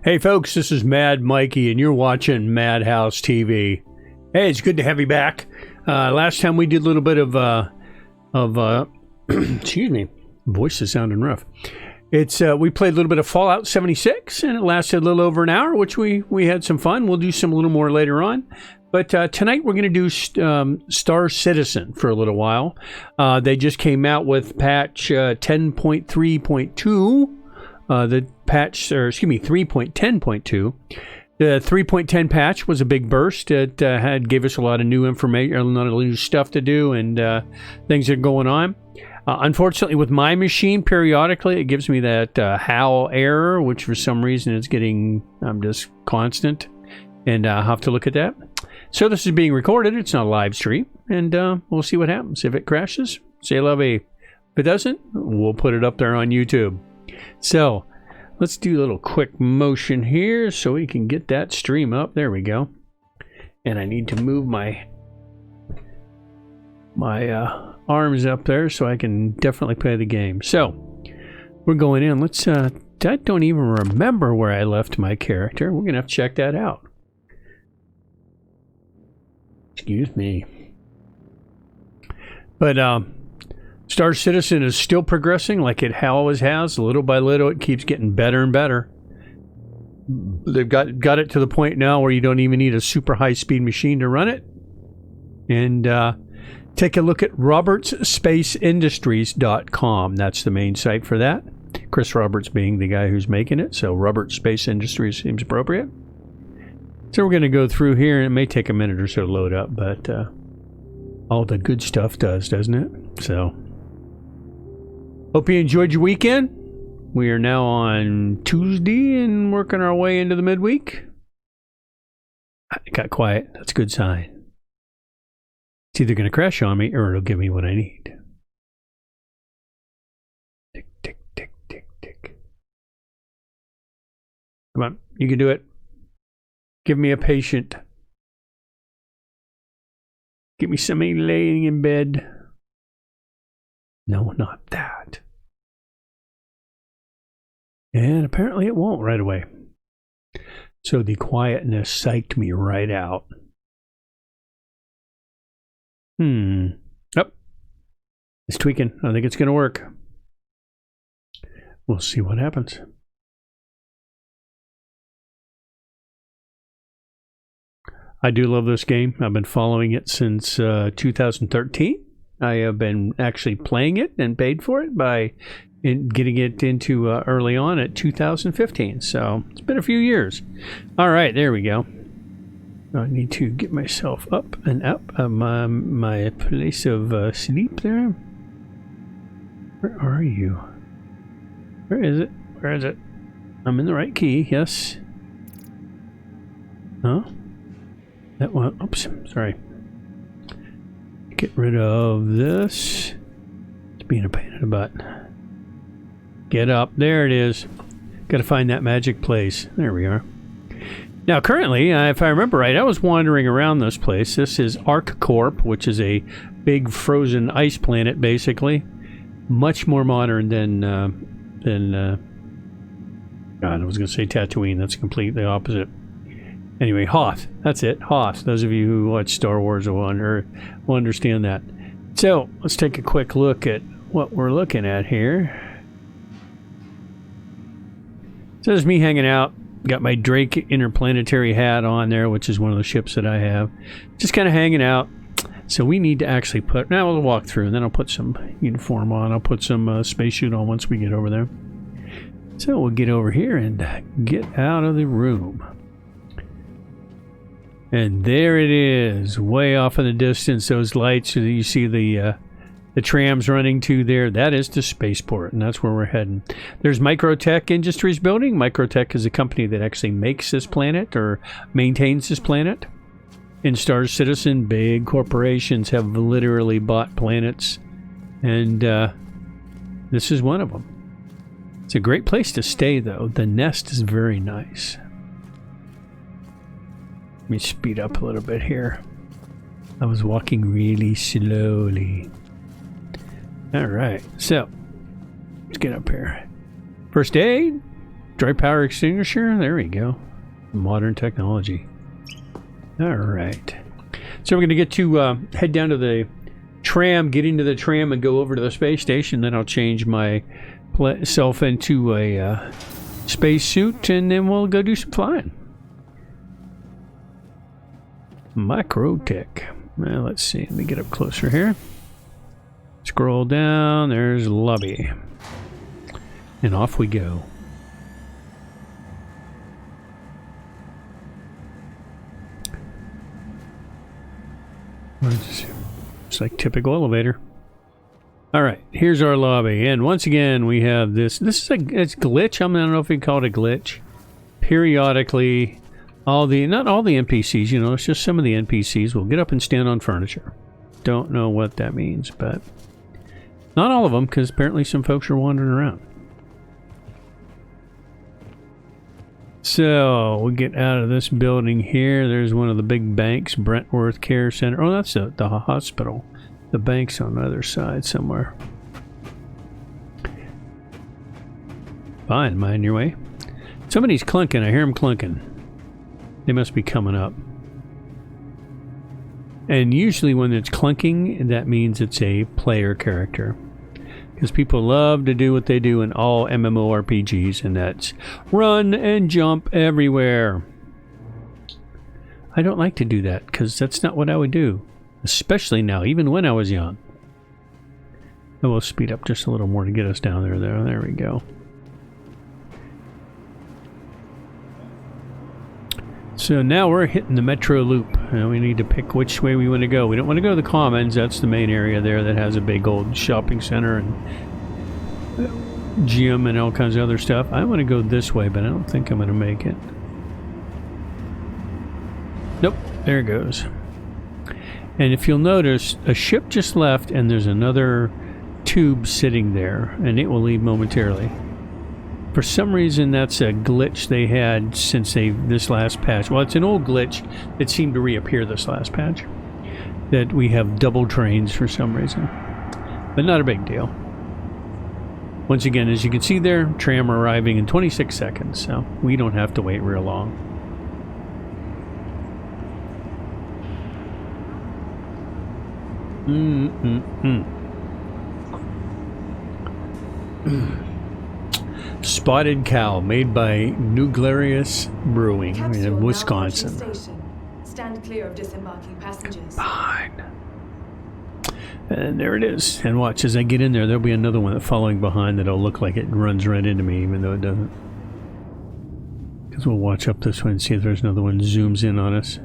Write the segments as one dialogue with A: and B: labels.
A: Hey folks, this is Mad Mikey and you're watching MaddHaus TV. Hey, it's good to have you back. Last time we did a little bit of excuse me, voice is sounding rough. We played a little bit of Fallout 76 and it lasted a little over an hour, which we had some fun. We'll do a little more later on. But tonight we're going to do Star Citizen for a little while. They just came out with patch 10.3.2. The patch, or excuse me, 3.10.2. The 3.10 patch was a big burst. It gave us a lot of new information, a lot of new stuff to do, and things that are going on. Unfortunately, with my machine, periodically it gives me that HAL error, which for some reason is getting just constant, and I'll have to look at that. So this is being recorded. It's not a live stream, and we'll see what happens. If it crashes, say la vie. If it doesn't, we'll put it up there on YouTube. So let's do a little quick motion here so we can get that stream up. There we go. And I need to move my arms up there so I can definitely play the game. So we're going in. Let's I don't even remember where I left my character. We're gonna have to check that out. Excuse me. But Star Citizen is still progressing like it always has. Little by little, it keeps getting better and better. They've got it to the point now where you don't even need a super high-speed machine to run it. And take a look at robertsspaceindustries.com. That's the main site for that. Chris Roberts being the guy who's making it, so Robert Space Industries seems appropriate. So we're going to go through here, and it may take a minute or so to load up, but all the good stuff does, doesn't it? So hope you enjoyed your weekend. We are now on Tuesday and working our way into the midweek. It got quiet. That's a good sign. It's either going to crash on me or it'll give me what I need. Tick, tick, tick, tick, tick. Come on, you can do it. Give me a patient. Give me somebody laying in bed. No, not that. And apparently it won't right away. So the quietness psyched me right out. Oh, it's tweaking. I think it's going to work. We'll see what happens. I do love this game. I've been following it since 2013. I have been actually playing it and paid for it by getting it into early on at 2015. So it's been a few years. All right, there we go. I need to get myself up and up my place of sleep there. Where are you? Where is it? Where is it? I'm in the right key, yes. Huh? That one. Oops, sorry. Get rid of this. It's being a pain in the butt. Get up. There it is. Got to find that magic place. There we are. Now, currently, if I remember right, I was wandering around this place. This is ArcCorp, which is a big frozen ice planet, basically. Much more modern than God, I was going to say Tatooine. That's completely opposite. Anyway, Hoth. That's it. Hoth. Those of you who watch Star Wars will understand that. So, let's take a quick look at what we're looking at here. So, there's me hanging out. Got my Drake interplanetary hat on there, which is one of the ships that I have. Just kind of hanging out. So, we need to actually put... Now, we'll walk through, and then I'll put some uniform on. I'll put some spacesuit on once we get over there. So, we'll get over here and get out of the room. And there it is, way off in the distance, those lights. You see the trams running to there. That is the spaceport, and that's where we're heading. There's Microtech Industries building. Microtech is a company that actually makes this planet or maintains this planet. In Star Citizen, big corporations have literally bought planets, and this is one of them. It's a great place to stay, though. The nest is very nice. Let me speed up a little bit here. I was walking really slowly. All right, so let's get up here. First aid, Dry powder extinguisher. There we go. Modern technology. All right. So we're going to get to head down to the tram, get into the tram, and go over to the space station. Then I'll change my self into a space suit, and then we'll go do some flying. Microtech. Well, let's see. Let me get up closer here. Scroll down. There's lobby. And off we go. It's like typical elevator. All right, here's our lobby, and once again we have this. This is it's glitch. I don't know if we call it a glitch. Periodically, not all the NPCs. You know, it's just some of the NPCs will get up and stand on furniture. Don't know what that means, but not all of them, because apparently some folks are wandering around. So we get out of this building here. There's one of the big banks, Brentworth Care Center. Oh, that's the hospital. The bank's on the other side somewhere. Fine, mind your way. Somebody's clunking. I hear them clunking. They must be coming up. And usually when it's clunking, that means it's a player character. Because people love to do what they do in all MMORPGs, and that's run and jump everywhere. I don't like to do that, because that's not what I would do. Especially now, even when I was young. I will speed up just a little more to get us down there. There we go. So now we're hitting the Metro Loop. And we need to pick which way we want to go. We don't want to go to the Commons. That's the main area there that has a big old shopping center and gym and all kinds of other stuff. I want to go this way, but I don't think I'm going to make it. Nope, there it goes. And if you'll notice, a ship just left and there's another tube sitting there, and it will leave momentarily. For some reason, that's a glitch they had since this last patch. Well, it's an old glitch that seemed to reappear this last patch. That we have double trains for some reason. But not a big deal. Once again, as you can see there, tram arriving in 26 seconds, so we don't have to wait real long. Spotted Cow, made by Nuglarius Brewing in Wisconsin.
B: Stand clear of disembarking passengers.
A: Fine. And there it is. And watch, as I get in there, there'll be another one following behind that'll look like it runs right into me, even though it doesn't. Because we'll watch up this way and see if there's another one that zooms in on us.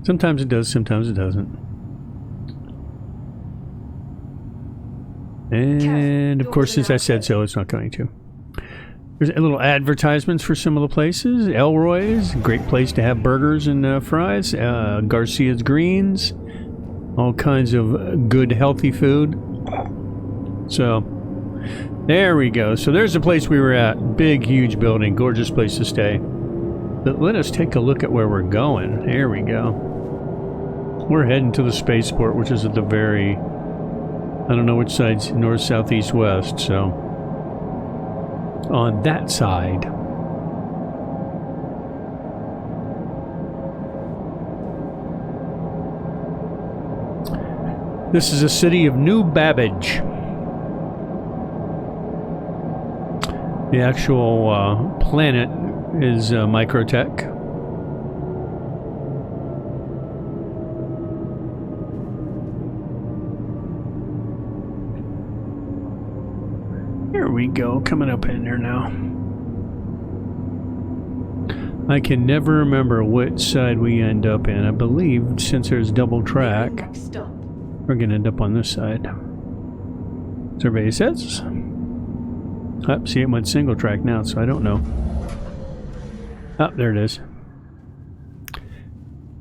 A: Sometimes it does, sometimes it doesn't. And of course, since I said so, it's not going to. There's a little advertisements for some of the places. Elroy's, great place to have burgers and fries. Garcia's Greens, all kinds of good, healthy food. So, there we go. So there's the place we were at. Big, huge building, gorgeous place to stay. But let us take a look at where we're going. There we go. We're heading to the spaceport, which is at the very... I don't know which side's north, south, east, west, so on that side. This is the city of New Babbage. The actual planet is Microtech. Here we go, coming up in there now. I can never remember which side we end up in. I believe since there's double track, we're going to end up on this side. Survey says. Oh, see, it went single track now, so I don't know. Oh, there it is.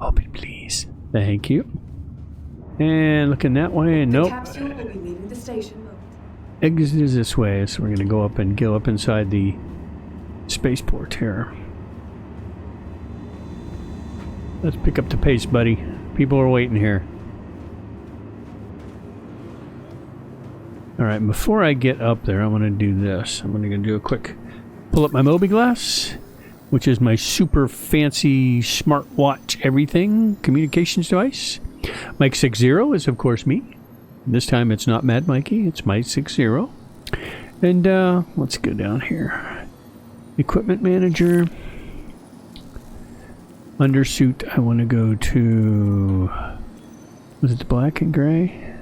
A: Open, please. Thank you. And looking that way, nope.
B: The capsule will be leaving the station.
A: Exit is this way, so we're going to go up inside the spaceport here. Let's pick up the pace, buddy. People are waiting here. Alright, before I get up there, I'm going to do this. I'm going to do a quick Pull up my Moby Glass, which is my super fancy smartwatch everything communications device. Mike 60 is, of course, me. This time it's not Mad Mikey, it's Mike 60. And let's go down here. Equipment Manager. Undersuit, I want to go to... Was it the black and gray?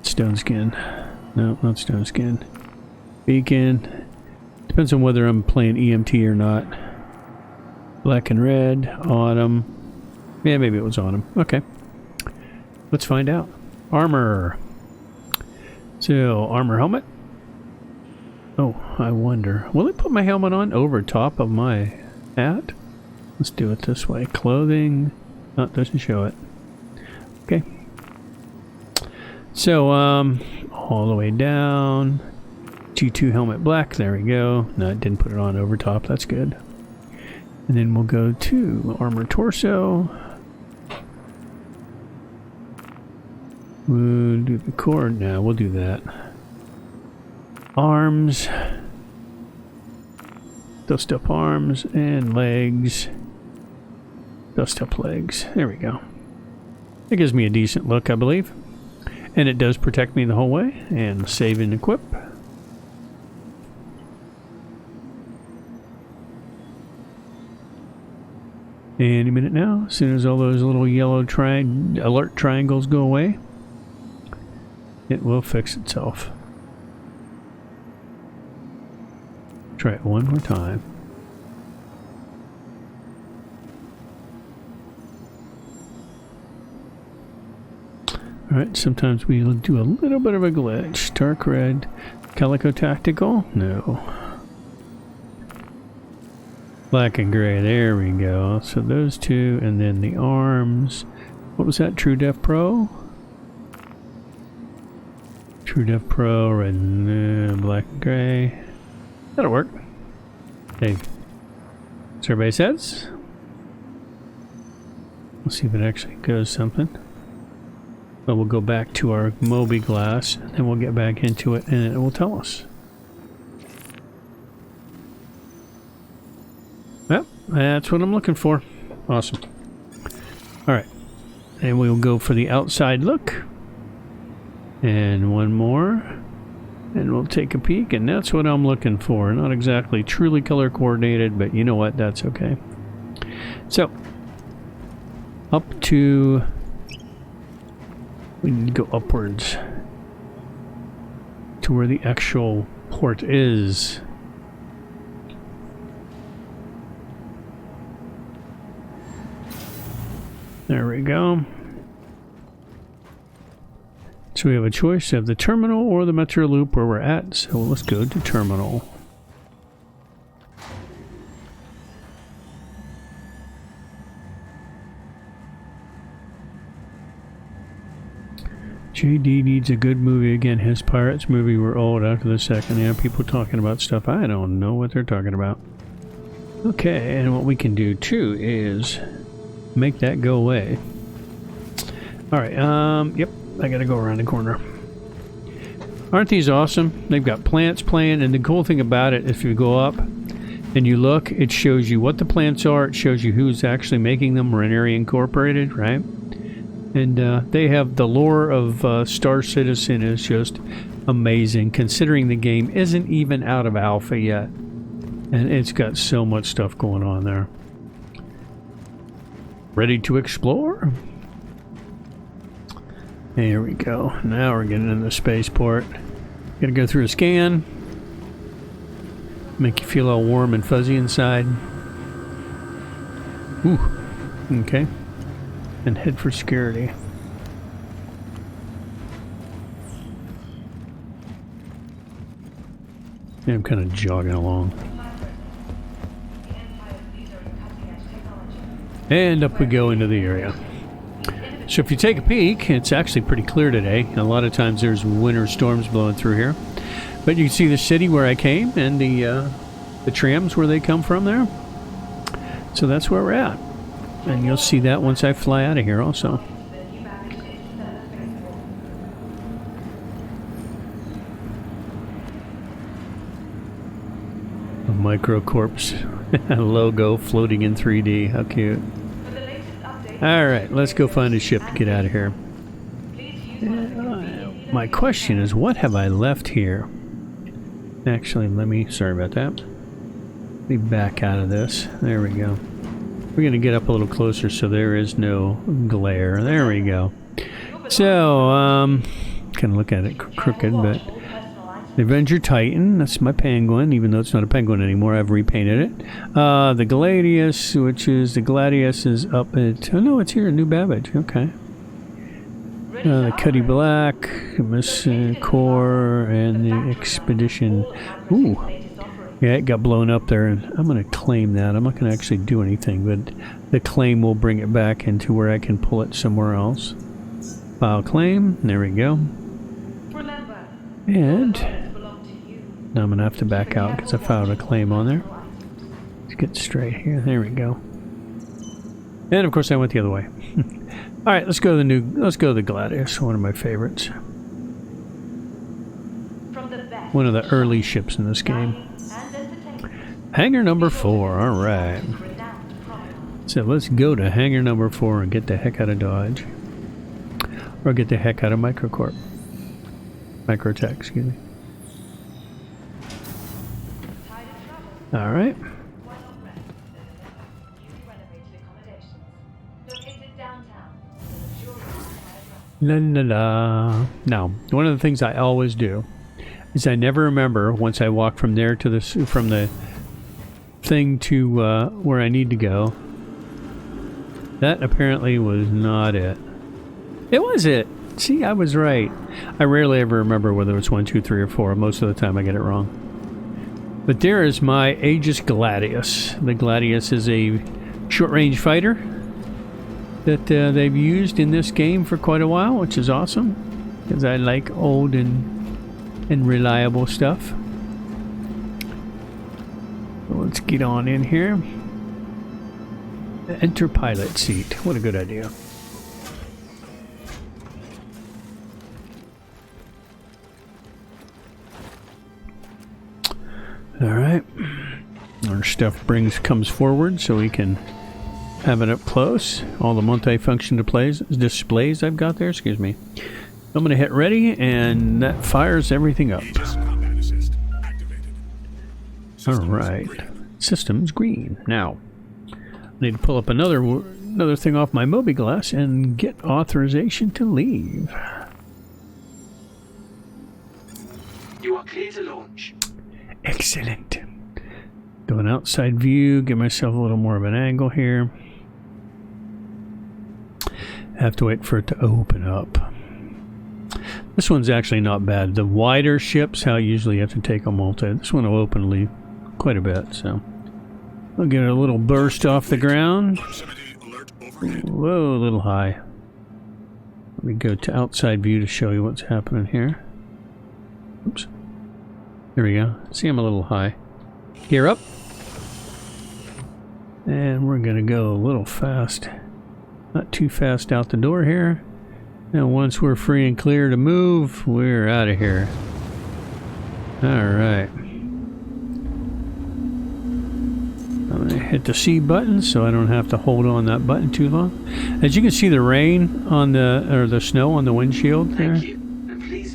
A: Stone skin. No, not stone skin. Beacon. Depends on whether I'm playing EMT or not. Black and red. Autumn. Yeah, maybe it was autumn. Okay. Let's find out. Armor. So, armor helmet. Oh, I wonder. Will it put my helmet on over top of my hat? Let's do it this way. Clothing. Oh, it doesn't show it. Okay. So, all the way down. G2 helmet black. There we go. No, it didn't put it on over top. That's good. And then we'll go to armor torso. We'll do the core. No, we'll do that. Arms. Dust up arms and legs. Dust up legs. There we go. It gives me a decent look, I believe. And it does protect me the whole way. And save and equip. Any minute now, as soon as all those little yellow alert triangles go away, it will fix itself. Try it one more time. Alright, sometimes we do a little bit of a glitch. Dark red. Calico Tactical? No. Black and gray, there we go. So those two, and then the arms. What was that? True Def Pro? True Def Pro, red, black and gray. That'll work. Hey, so everybody says. Let's see if it actually goes something. But we'll go back to our Moby Glass, and then we'll get back into it, and it will tell us. Yep, that's what I'm looking for. Awesome. Alright. And we'll go for the outside look. And one more. And we'll take a peek, and that's what I'm looking for. Not exactly truly color coordinated, but you know what? That's okay. So, up to... We need to go upwards to where the actual port is. There we go. So we have a choice of the terminal or the metro loop where we're at. So let's go to terminal. JD needs a good movie again. His Pirates movie were old after the second. Yeah, people talking about stuff. I don't know what they're talking about. Okay, and what we can do too is make that go away. Alright, yep, I gotta go around the corner. Aren't these awesome? They've got plants playing, and the cool thing about it, if you go up and you look, it shows you what the plants are, it shows you who's actually making them, Renary Incorporated, right? And they have the lore of Star Citizen is just amazing, considering the game isn't even out of alpha yet. And it's got so much stuff going on there. Ready to explore? Here we go. Now we're getting into the spaceport. Gotta go through a scan. Make you feel all warm and fuzzy inside. Ooh. Okay. And head for security. Yeah, I'm kind of jogging along. And up we go into the area. So if you take a peek, it's actually pretty clear today. A lot of times there's winter storms blowing through here. But you can see the city where I came and the trams where they come from there. So that's where we're at. And you'll see that once I fly out of here also. Microcorp's logo floating in 3D. How cute. Alright, let's go find a ship to get out of here. My question is, what have I left here? Actually, sorry about that. Let me back out of this. There we go. We're going to get up a little closer so there is no glare. There we go. So, kind of look at it crooked, but the Avenger Titan, that's my penguin, even though it's not a penguin anymore, I've repainted it. The Gladius, the Gladius is up at, oh no, it's here, New Babbage, okay. The Cuddy Black, Miss Core, and the Expedition. Ooh, yeah, it got blown up there, and I'm going to claim that. I'm not going to actually do anything, but the claim will bring it back into where I can pull it somewhere else. File claim, there we go. And now I'm going to have to back out because I filed a claim on there. Let's get straight here. There we go. And of course I went the other way. All right, let's go to the Gladius, one of my favorites. One of the early ships in this game. Hangar number 4. All right. So let's go to hangar number 4 and get the heck out of Dodge. Or get the heck out of Microtech, excuse me. All right. La la la. Now, one of the things I always do is I never remember once I walk from there to from the thing to where I need to go. That apparently was not it. It was it. See, I was right. I rarely ever remember whether it's 1, 2, 3, or 4. Most of the time I get it wrong. But there is my Aegis Gladius. The Gladius is a short-range fighter that they've used in this game for quite a while, which is awesome, because I like old and reliable stuff. So let's get on in here. Enter pilot seat. What a good idea. All right, our stuff comes forward so we can have it up close. All the multi-function displays I've got there. Excuse me. I'm going to hit ready, and that fires everything up. All right, system's green. Now, I need to pull up another thing off my Mobi-Glass and get authorization to leave.
C: You are clear to launch.
A: Excellent. Do an outside view, give myself a little more of an angle here. Have to wait for it to open up. This one's actually not bad. The wider ships, how usually you have to take a multi. This one will open quite a bit, so. I'll get a little burst off the ground. Whoa, a little high. Let me go to outside view to show you what's happening here. Oops. There we go. See, I'm a little high. Gear up. And we're going to go a little fast. Not too fast out the door here. And once we're free and clear to move, we're out of here. Alright. I'm going to hit the C button so I don't have to hold on that button too long. As you can see, the rain on the snow on the windshield there.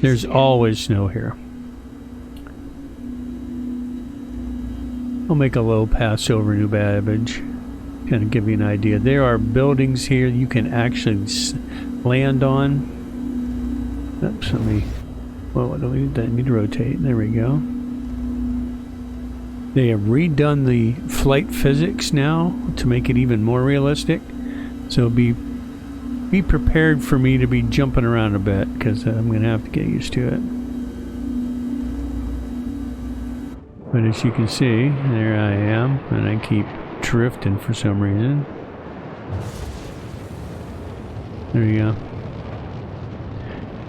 A: There's always snow here. I'll make a low pass over New Babbage, kind of give you an idea. There are buildings here you can actually land on. Oops, I need to rotate. There we go. They have redone the flight physics now to make it even more realistic. So be prepared for me to be jumping around a bit, because I'm going to have to get used to it. But as you can see, there I am, and I keep drifting for some reason. There you go.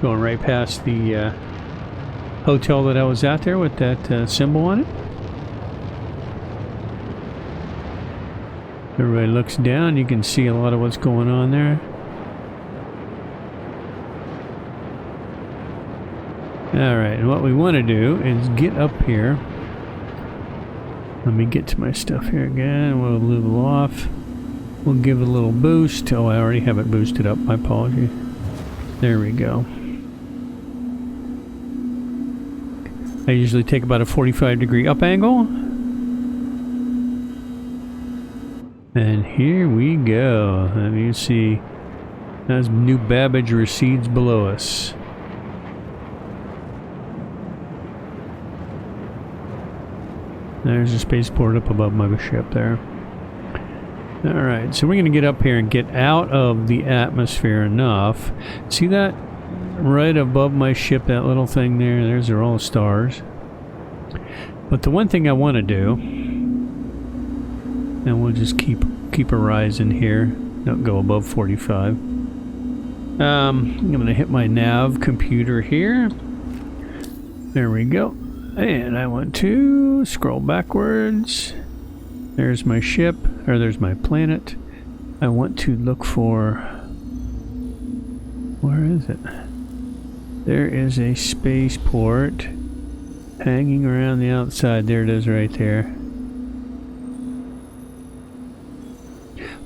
A: Going right past the hotel that I was at there with that symbol on it. Everybody looks down, you can see a lot of what's going on there. Alright, and what we want to do is get up here Let me get to my stuff here again. We'll level off. We'll give it a little boost. Oh, I already have it boosted up. My apology. There we go. I usually take about a 45-degree up angle. And here we go. And you see, as New Babbage recedes below us. There's a spaceport up above my ship there. Alright, so we're going to get up here and get out of the atmosphere enough. See that? Right above my ship, that little thing there, those are all stars. But the one thing I want to do, and we'll just keep a rising here, don't go above 45. I'm going to hit my nav computer here. There we go. And I want to scroll backwards. There's my ship, or there's my planet. I want to look for... Where is it? There is a spaceport hanging around the outside. There it is right there.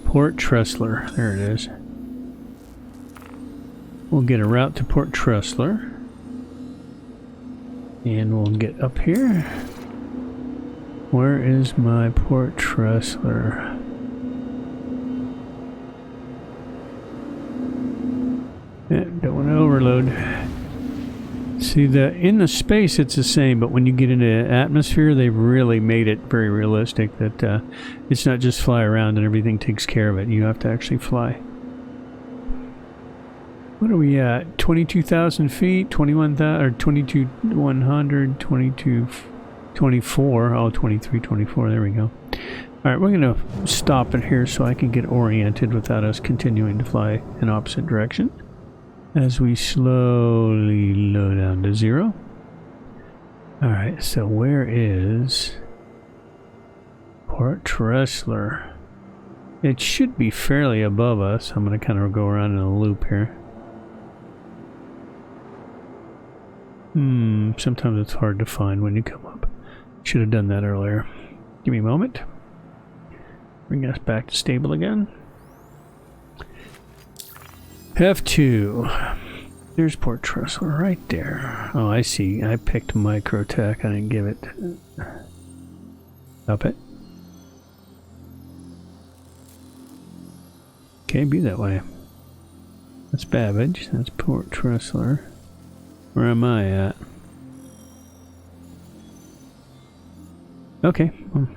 A: Port Tressler. There it is. We'll get a route to Port Tressler. And we'll get up here. Where is my Port Tressler? Yeah, don't want to overload. See, in the space it's the same, but when you get into atmosphere, they've really made it very realistic that it's not just fly around and everything takes care of it. You have to actually fly. What are we at? 22,000 feet? 21,000 or 22,100? 24. Oh, 23, 24. There we go. Alright, we're going to stop it here so I can get oriented without us continuing to fly in opposite direction. As we slowly low down to 0. Alright, so where is Port Tressler? It should be fairly above us. I'm going to kind of go around in a loop here. Sometimes it's hard to find when you come up. Should have done that earlier. Give me a moment. Bring us back to stable again. F2. There's Port Tressler right there. Oh, I see. I picked Microtech. I didn't give it. Up it. Okay, be that way. That's Babbage. That's Port Tressler. Where am I at? Okay. Well,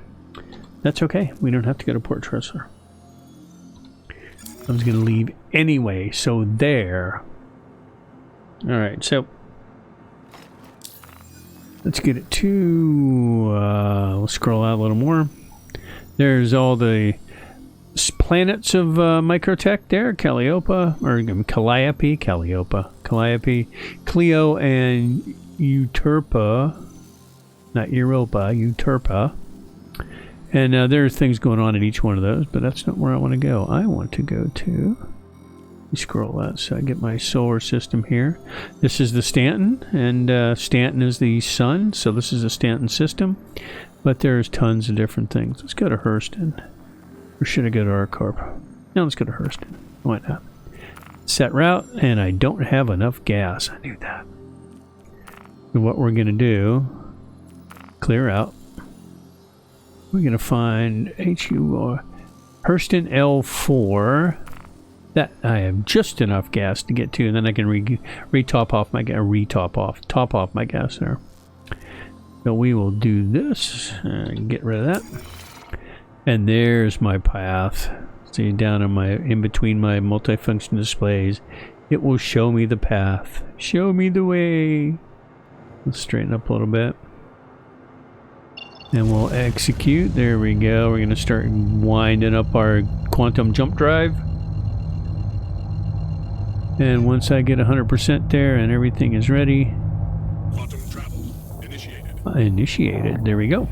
A: that's okay. We don't have to go to Port Tressler. I was going to leave anyway, so there. Alright, so let's get it to, we'll scroll out a little more. There's all the planets of Microtech there, Calliope, Calliope, Clio, and Euterpa, not Europa, Euterpa. And there are things going on in each one of those, but that's not where I want to go. I want to go to... Let me scroll out so I get my solar system here. This is the Stanton, and Stanton is the sun, so this is the Stanton system. But there's tons of different things. Let's go to Hurston. Or should I go to Arcorp? No, let's go to Hurston. Why not? Set route, and I don't have enough gas. I knew that. So what we're going to do, clear out. We're going to find Hurston L4. That I have just enough gas to get to, and then I can top off my gas there. So we will do this and get rid of that. And there's my path. See, down in between my multifunction displays, it will show me the path. Show me the way. Let's straighten up a little bit. And we'll execute. There we go. We're going to start winding up our quantum jump drive. And once I get 100% there and everything is ready.
D: Quantum travel initiated.
A: Initiated. There we go.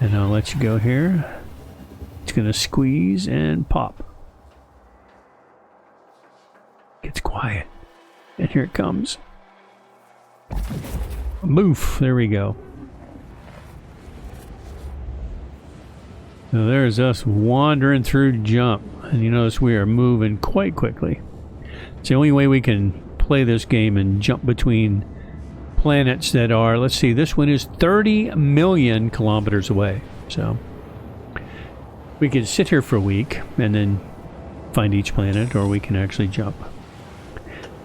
A: And I'll let you go here. It's going to squeeze and pop. Gets quiet. And here it comes. Boof. There we go. So there's us wandering through jump. And you notice we are moving quite quickly. It's the only way we can play this game and jump between planets that are, let's see, this one is 30 million kilometers away. So we could sit here for a week and then find each planet, or we can actually jump.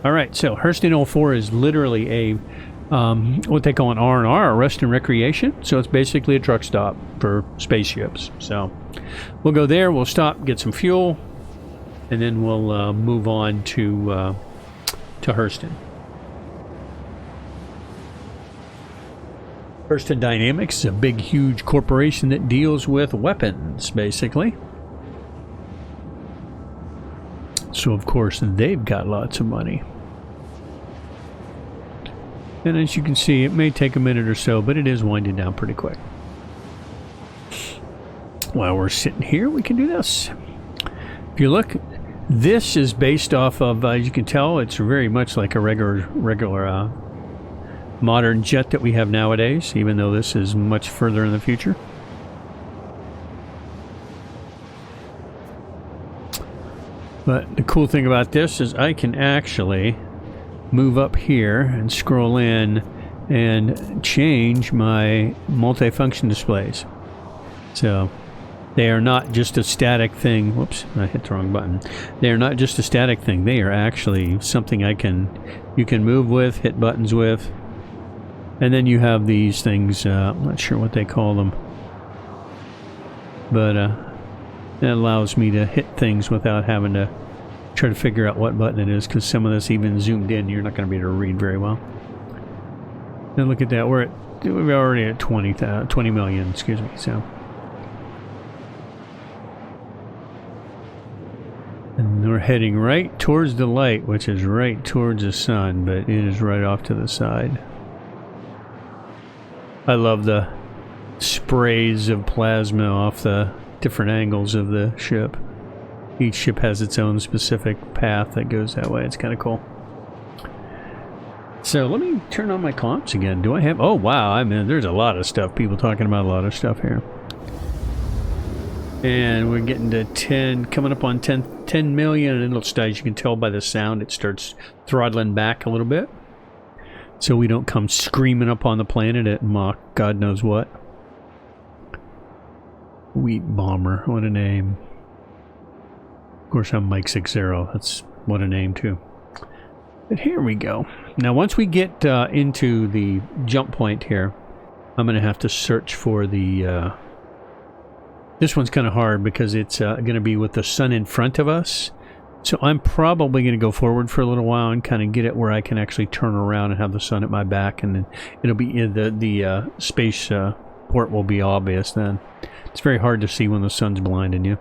A: Alright, so Hurston 04 is literally a what they call an R&R, rest and recreation. So it's basically a truck stop for spaceships. So we'll go there, we'll stop, get some fuel, and then we'll move on to Hurston. Hurston Dynamics is a big, huge corporation that deals with weapons, basically. So, of course, they've got lots of money. And as you can see, it may take a minute or so, but it is winding down pretty quick. While we're sitting here, we can do this. If you look, this is based off of, as you can tell, it's very much like a regular modern jet that we have nowadays, even though this is much further in the future. But the cool thing about this is I can actually move up here and scroll in and change my multifunction displays. So they are not just a static thing. Whoops, I hit the wrong button. They are not just a static thing. They are actually something you can move with, hit buttons with. And then you have these things, I'm not sure what they call them. But that allows me to hit things without having to try to figure out what button it is, because some of this, even zoomed in, you're not going to be able to read very well. And look at that, we're already at 20 million, excuse me. So, and we're heading right towards the light, which is right towards the sun, but it is right off to the side. I love the sprays of plasma off the different angles of the ship. Each ship has its own specific path that goes that way. It's kind of cool. So let me turn on my comps again. Do I have... Oh, wow. I mean, there's a lot of stuff. People talking about a lot of stuff here. And we're getting to 10, coming up on 10 million. And it looks, as you can tell by the sound, it starts throttling back a little bit. So we don't come screaming up on the planet at Mach God knows what. Wheat Bomber. What a name. Of course, I'm Mike 60. That's what a name, too. But here we go. Now, once we get into the jump point here, I'm going to have to search for the... this one's kind of hard because it's going to be with the sun in front of us. So I'm probably going to go forward for a little while and kind of get it where I can actually turn around and have the sun at my back. And then it'll be... the space port will be obvious then. It's very hard to see when the sun's blinding you.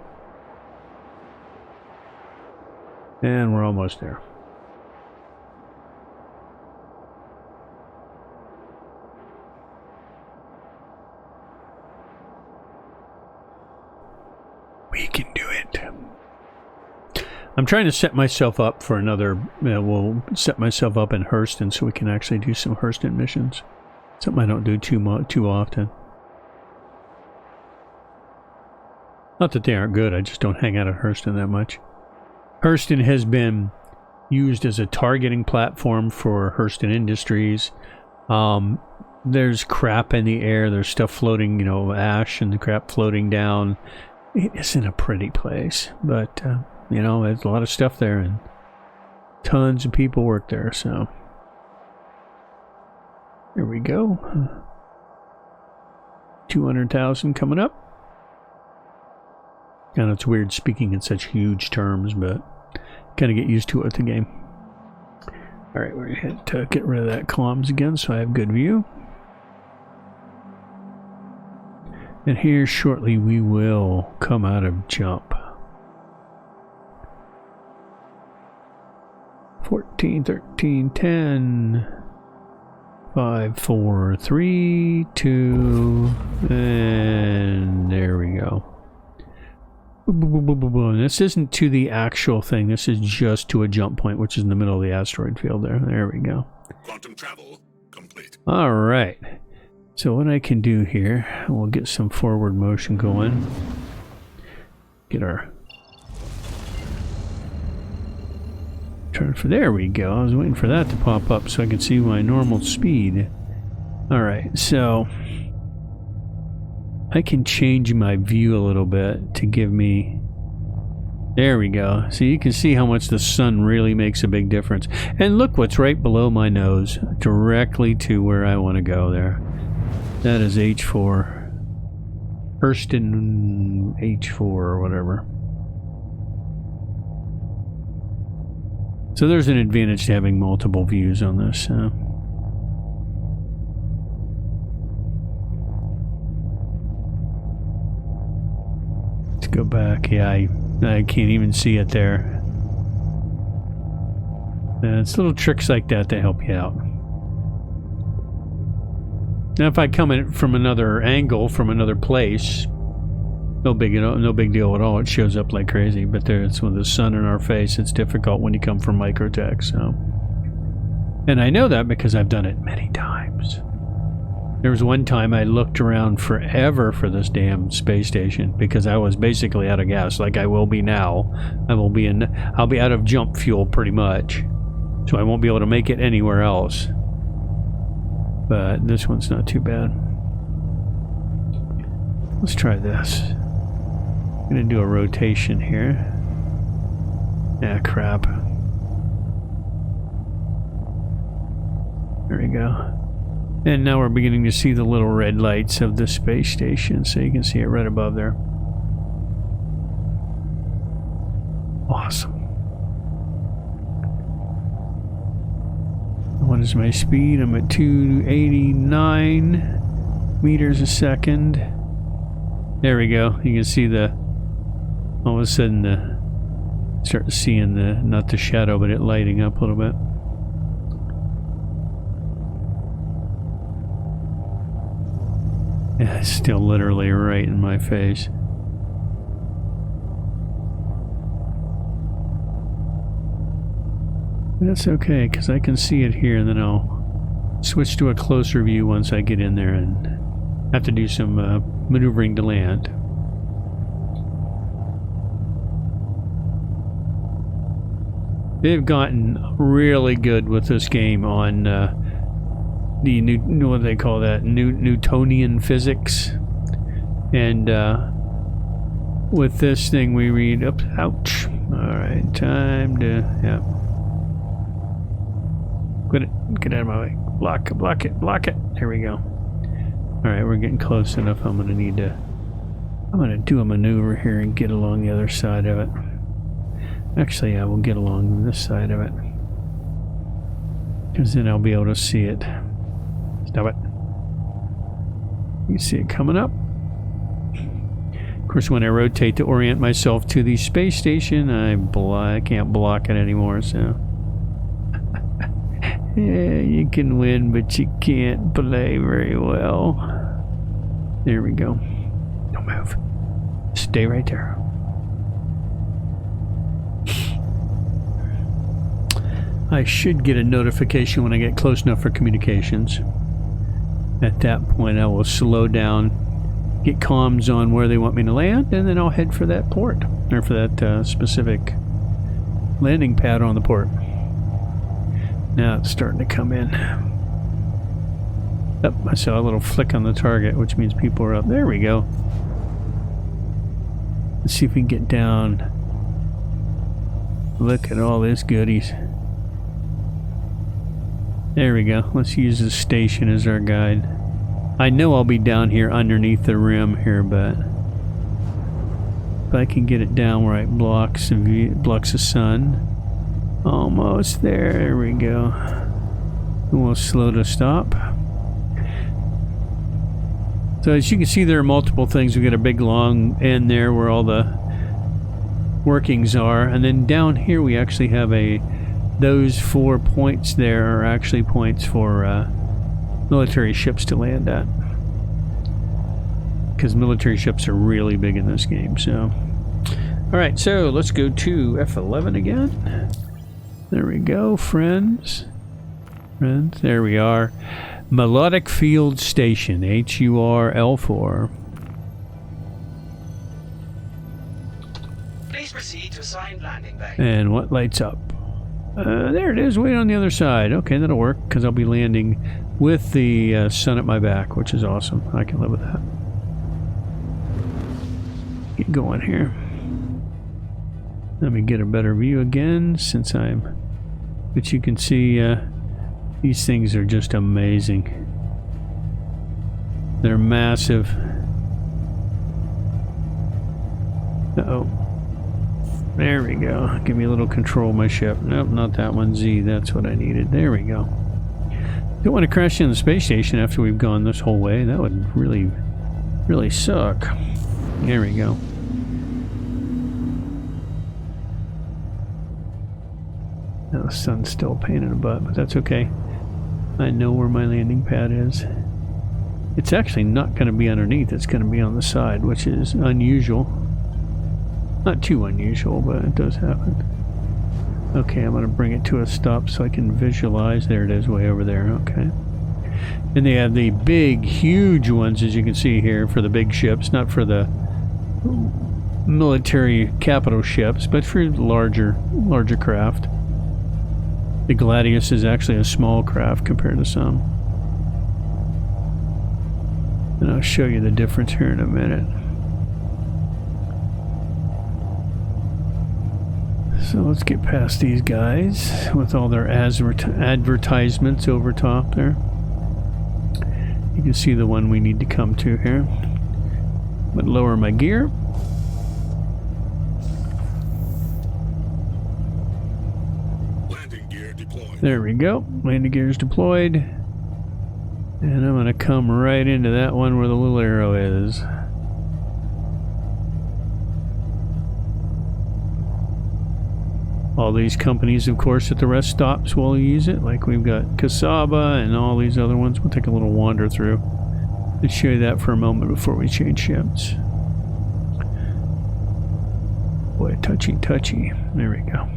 A: And we're almost there. We can do it. I'm trying to set myself up for another... we'll set myself up in Hurston so we can actually do some Hurston missions. Something I don't do too often. Not that they aren't good, I just don't hang out at Hurston that much. Hurston has been used as a targeting platform for Hurston Industries. There's crap in the air, there's stuff floating, you know, ash and the crap floating down. It isn't a pretty place, but, you know, there's a lot of stuff there and tons of people work there, so. Here we go. 200,000 coming up. I know it's weird speaking in such huge terms, but kind of get used to it with the game. Alright, we're going to get rid of that comms again so I have good view. And here shortly we will come out of jump. 14, 13, 10, 5, 4, 3, 2, and there we go. This isn't to the actual thing. This is just to a jump point, which is in the middle of the asteroid field there. There we go.
D: Quantum travel complete.
A: All right. So what I can do here, we'll get some forward motion going. get our turn for. There we go. I was waiting for that to pop up so I could see my normal speed. Alright, so I can change my view a little bit to give me... There we go. So you can see how much the sun really makes a big difference. And look what's right below my nose, directly to where I want to go there. That is H4. Hurston H4 or whatever. So there's an advantage to having multiple views on this. Let's go back. Yeah, I can't even see it there. It's little tricks like that to help you out. Now if I come in from another angle, from another place, no big deal at all. It shows up like crazy. But it's with the sun in our face, it's difficult when you come from microtech. So, and I know that because I've done it many times. There was one time I looked around forever for this damn space station because I was basically out of gas, like I will be now. I'll be out of jump fuel pretty much, so I won't be able to make it anywhere else. But this one's not too bad. Let's try this. I'm gonna do a rotation here. Ah, crap. There we go. And now we're beginning to see the little red lights of the space station, so you can see it right above there. Awesome. What is my speed? I'm at 289 meters a second. There we go. You can see all of a sudden start seeing not the shadow, but it lighting up a little bit. Yeah, it's still literally right in my face. That's okay, because I can see it here, and then I'll switch to a closer view once I get in there and have to do some maneuvering to land. They've gotten really good with this game on the what do they call that? Newtonian physics. And with this thing we read up. Ouch. Alright, time to get out of my way. Block it. There we go. Alright, we're getting close enough. I'm gonna do a maneuver here and get along the other side of it. Actually, I will get along this side of it, because then I'll be able to see it. Stop it. You see it coming up. Of course, when I rotate to orient myself to the space station, I can't block it anymore, so... Yeah, you can win, but you can't play very well. There we go. Don't move. Stay right there. I should get a notification when I get close enough for communications. At that point, I will slow down, get comms on where they want me to land, and then I'll head for that port, or for that specific landing pad on the port. Now it's starting to come in. Oh, I saw a little flick on the target, which means people are up. There we go. Let's see if we can get down. Look at all this goodies. There we go. Let's use the station as our guide. I know I'll be down here underneath the rim here, but if I can get it down where it blocks the sun. Almost there. There we go. And we'll slow to stop. So as you can see, there are multiple things. We've got a big long end there where all the workings are, and then down here we actually have those 4 points there are actually points for military ships to land at, because military ships are really big in this game. So alright, so let's go to F11 again. There we go, friends. There we are. Melodic Field Station, HUR L4.
C: Proceed to assigned landing bay.
A: And what lights up? There it is, way on the other side. Okay, that'll work, because I'll be landing with the sun at my back, which is awesome. I can live with that. Get going here. Let me get a better view again, since I'm... But you can see these things are just amazing. They're massive. Uh-oh. There we go. Give me a little control of my ship. Nope, not that one. Z, that's what I needed. There we go. Don't want to crash in the space station after we've gone this whole way. That would really, really suck. There we go. Now the sun's still a pain in the butt, but that's okay. I know where my landing pad is. It's actually not going to be underneath. It's going to be on the side, which is unusual. Not too unusual, but it does happen. Okay, I'm going to bring it to a stop so I can visualize. There it is, way over there. Okay. And they have the big, huge ones, as you can see here, for the big ships. Not for the military capital ships, but for larger craft. The Gladius is actually a small craft compared to some. And I'll show you the difference here in a minute. So let's get past these guys with all their advertisements over top there. You can see the one we need to come to here. But lower my gear.
D: Landing gear deployed.
A: There we go. Landing gear is deployed. And I'm going to come right into that one where the little arrow is. All these companies, of course, at the rest stops will use it. Like we've got Kasaba and all these other ones. We'll take a little wander through. Let's show you that for a moment before we change ships. Boy, touchy. There we go.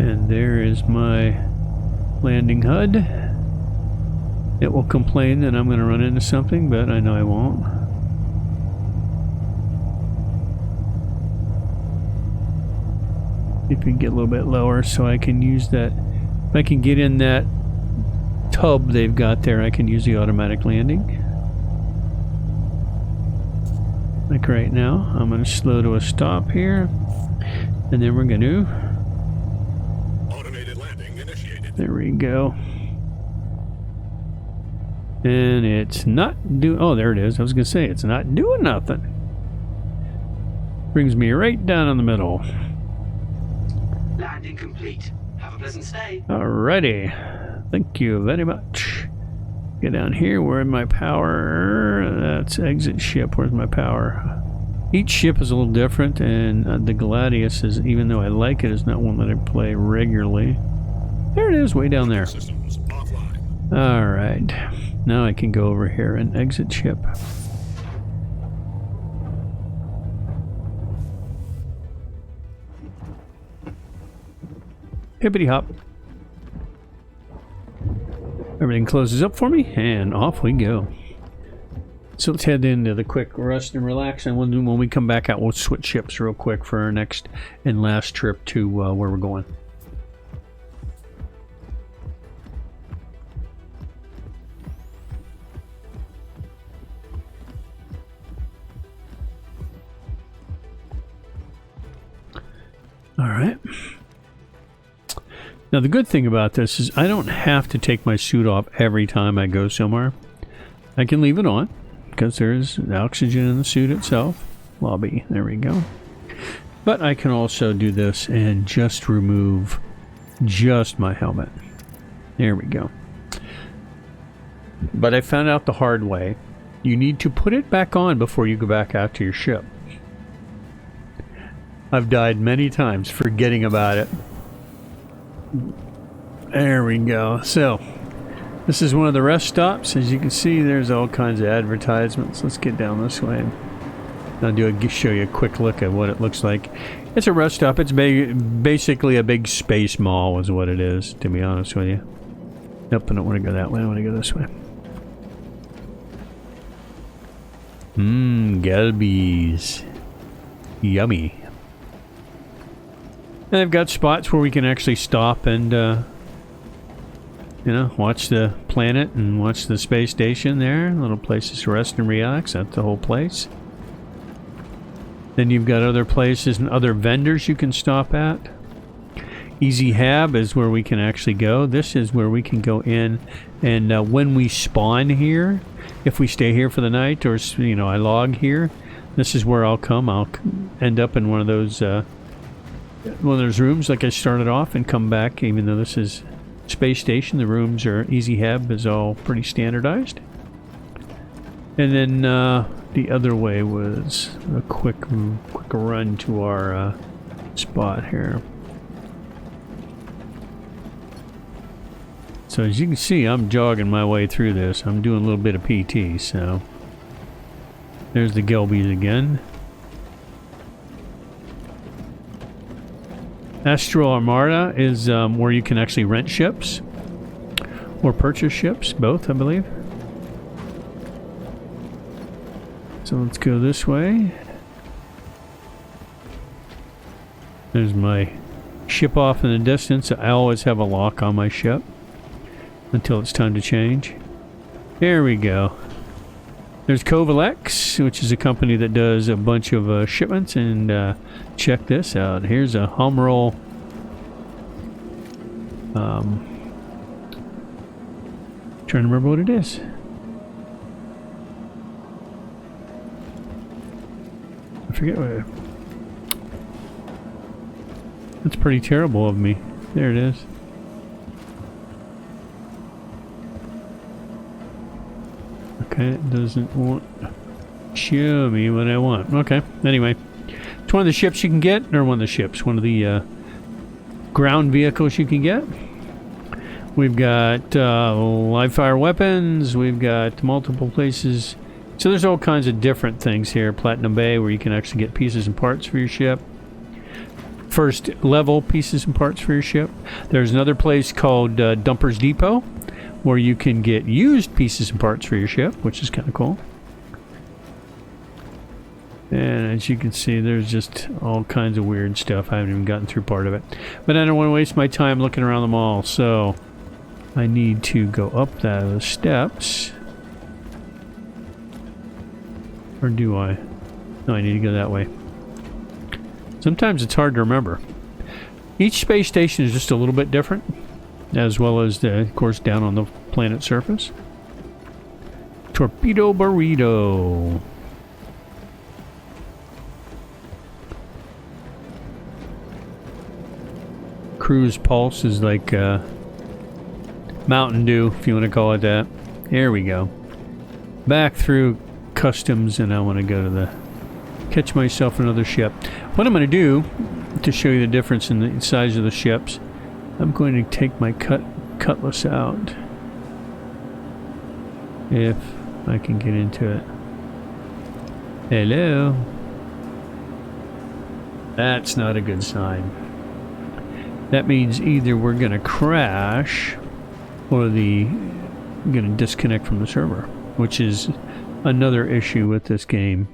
A: And there is my landing HUD. It will complain that I'm going to run into something, but I know I won't. If you can get a little bit lower so I can use that. If I can get in that tub they've got there, I can use the automatic landing. Like right now, I'm going to slow to a stop here. And then we're going to...
D: Automated landing initiated.
A: There we go. And it's not doing... Oh, there it is. I was going to say, it's not doing nothing. Brings me right down in the middle.
C: Landing complete. Have a pleasant stay.
A: Alrighty. Thank you very much. Get down here. Where's my power? That's exit ship. Where's my power? Each ship is a little different, and the Gladius is, even though I like it, is not one that I play regularly. There it is, way down there.
D: Systems offline.
A: Alright. Now I can go over here and exit ship. Hippity hop. Everything closes up for me, and off we go. So let's head into the quick rest and relax, and when we come back out, we'll switch ships real quick for our next and last trip to where we're going. All right. Now the good thing about this is I don't have to take my suit off every time I go somewhere. I can leave it on because there's oxygen in the suit itself. Lobby, there we go. But I can also do this and just remove just my helmet. There we go. But I found out the hard way. You need to put it back on before you go back out to your ship. I've died many times forgetting about it. There we go. So, this is one of the rest stops. As you can see, there's all kinds of advertisements. Let's get down this way. I'll show you a quick look at what it looks like. It's a rest stop. It's basically a big space mall is what it is, to be honest with you. Nope, I don't want to go that way. I want to go this way. Galbies. Yummy. And they've got spots where we can actually stop and, you know, watch the planet and watch the space station there. Little places to rest and relax. That's the whole place. Then you've got other places and other vendors you can stop at. Easy Hab is where we can actually go. This is where we can go in, and when we spawn here, if we stay here for the night, or you know, I log here, this is where I'll come. I'll end up in one of those rooms like I started off, and come back. Even though this is space station, the rooms are Easy Hab is all pretty standardized. And then the other way was a quick run to our spot here. So as you can see, I'm jogging my way through this. I'm doing a little bit of PT, so there's the Gelbies again. Astral Armada is where you can actually rent ships or purchase ships, both, I believe. So let's go this way. There's my ship off in the distance. I always have a lock on my ship until it's time to change. There we go. There's Covalex, which is a company that does a bunch of shipments, and check this out. Here's a Humroll trying to remember what it is. I forget what that's pretty terrible of me. There it is. Okay, it doesn't want show me what I want. Okay, anyway. It's one of the ships you can get, or one of the ships, one of the ground vehicles you can get. We've got live fire weapons, we've got multiple places. So there's all kinds of different things here. Platinum Bay, where you can actually get pieces and parts for your ship. First level pieces and parts for your ship. There's another place called Dumper's Depot, where you can get used pieces and parts for your ship, which is kind of cool. And as you can see, there's just all kinds of weird stuff. I haven't even gotten through part of it. But I don't want to waste my time looking around them all, so I need to go up those steps. Or do I? No, I need to go that way. Sometimes it's hard to remember. Each space station is just a little bit different, as well as, of course, down on the planet surface. Torpedo Burrito. Cruise Pulse is like Mountain Dew, if you want to call it that. Here we go. Back through customs, and I want to go to the... catch myself another ship. What I'm going to do, to show you the difference in the size of the ships, I'm going to take my cutlass out. If I can get into it. Hello? That's not a good sign. That means either we're going to crash or going to disconnect from the server, which is another issue with this game.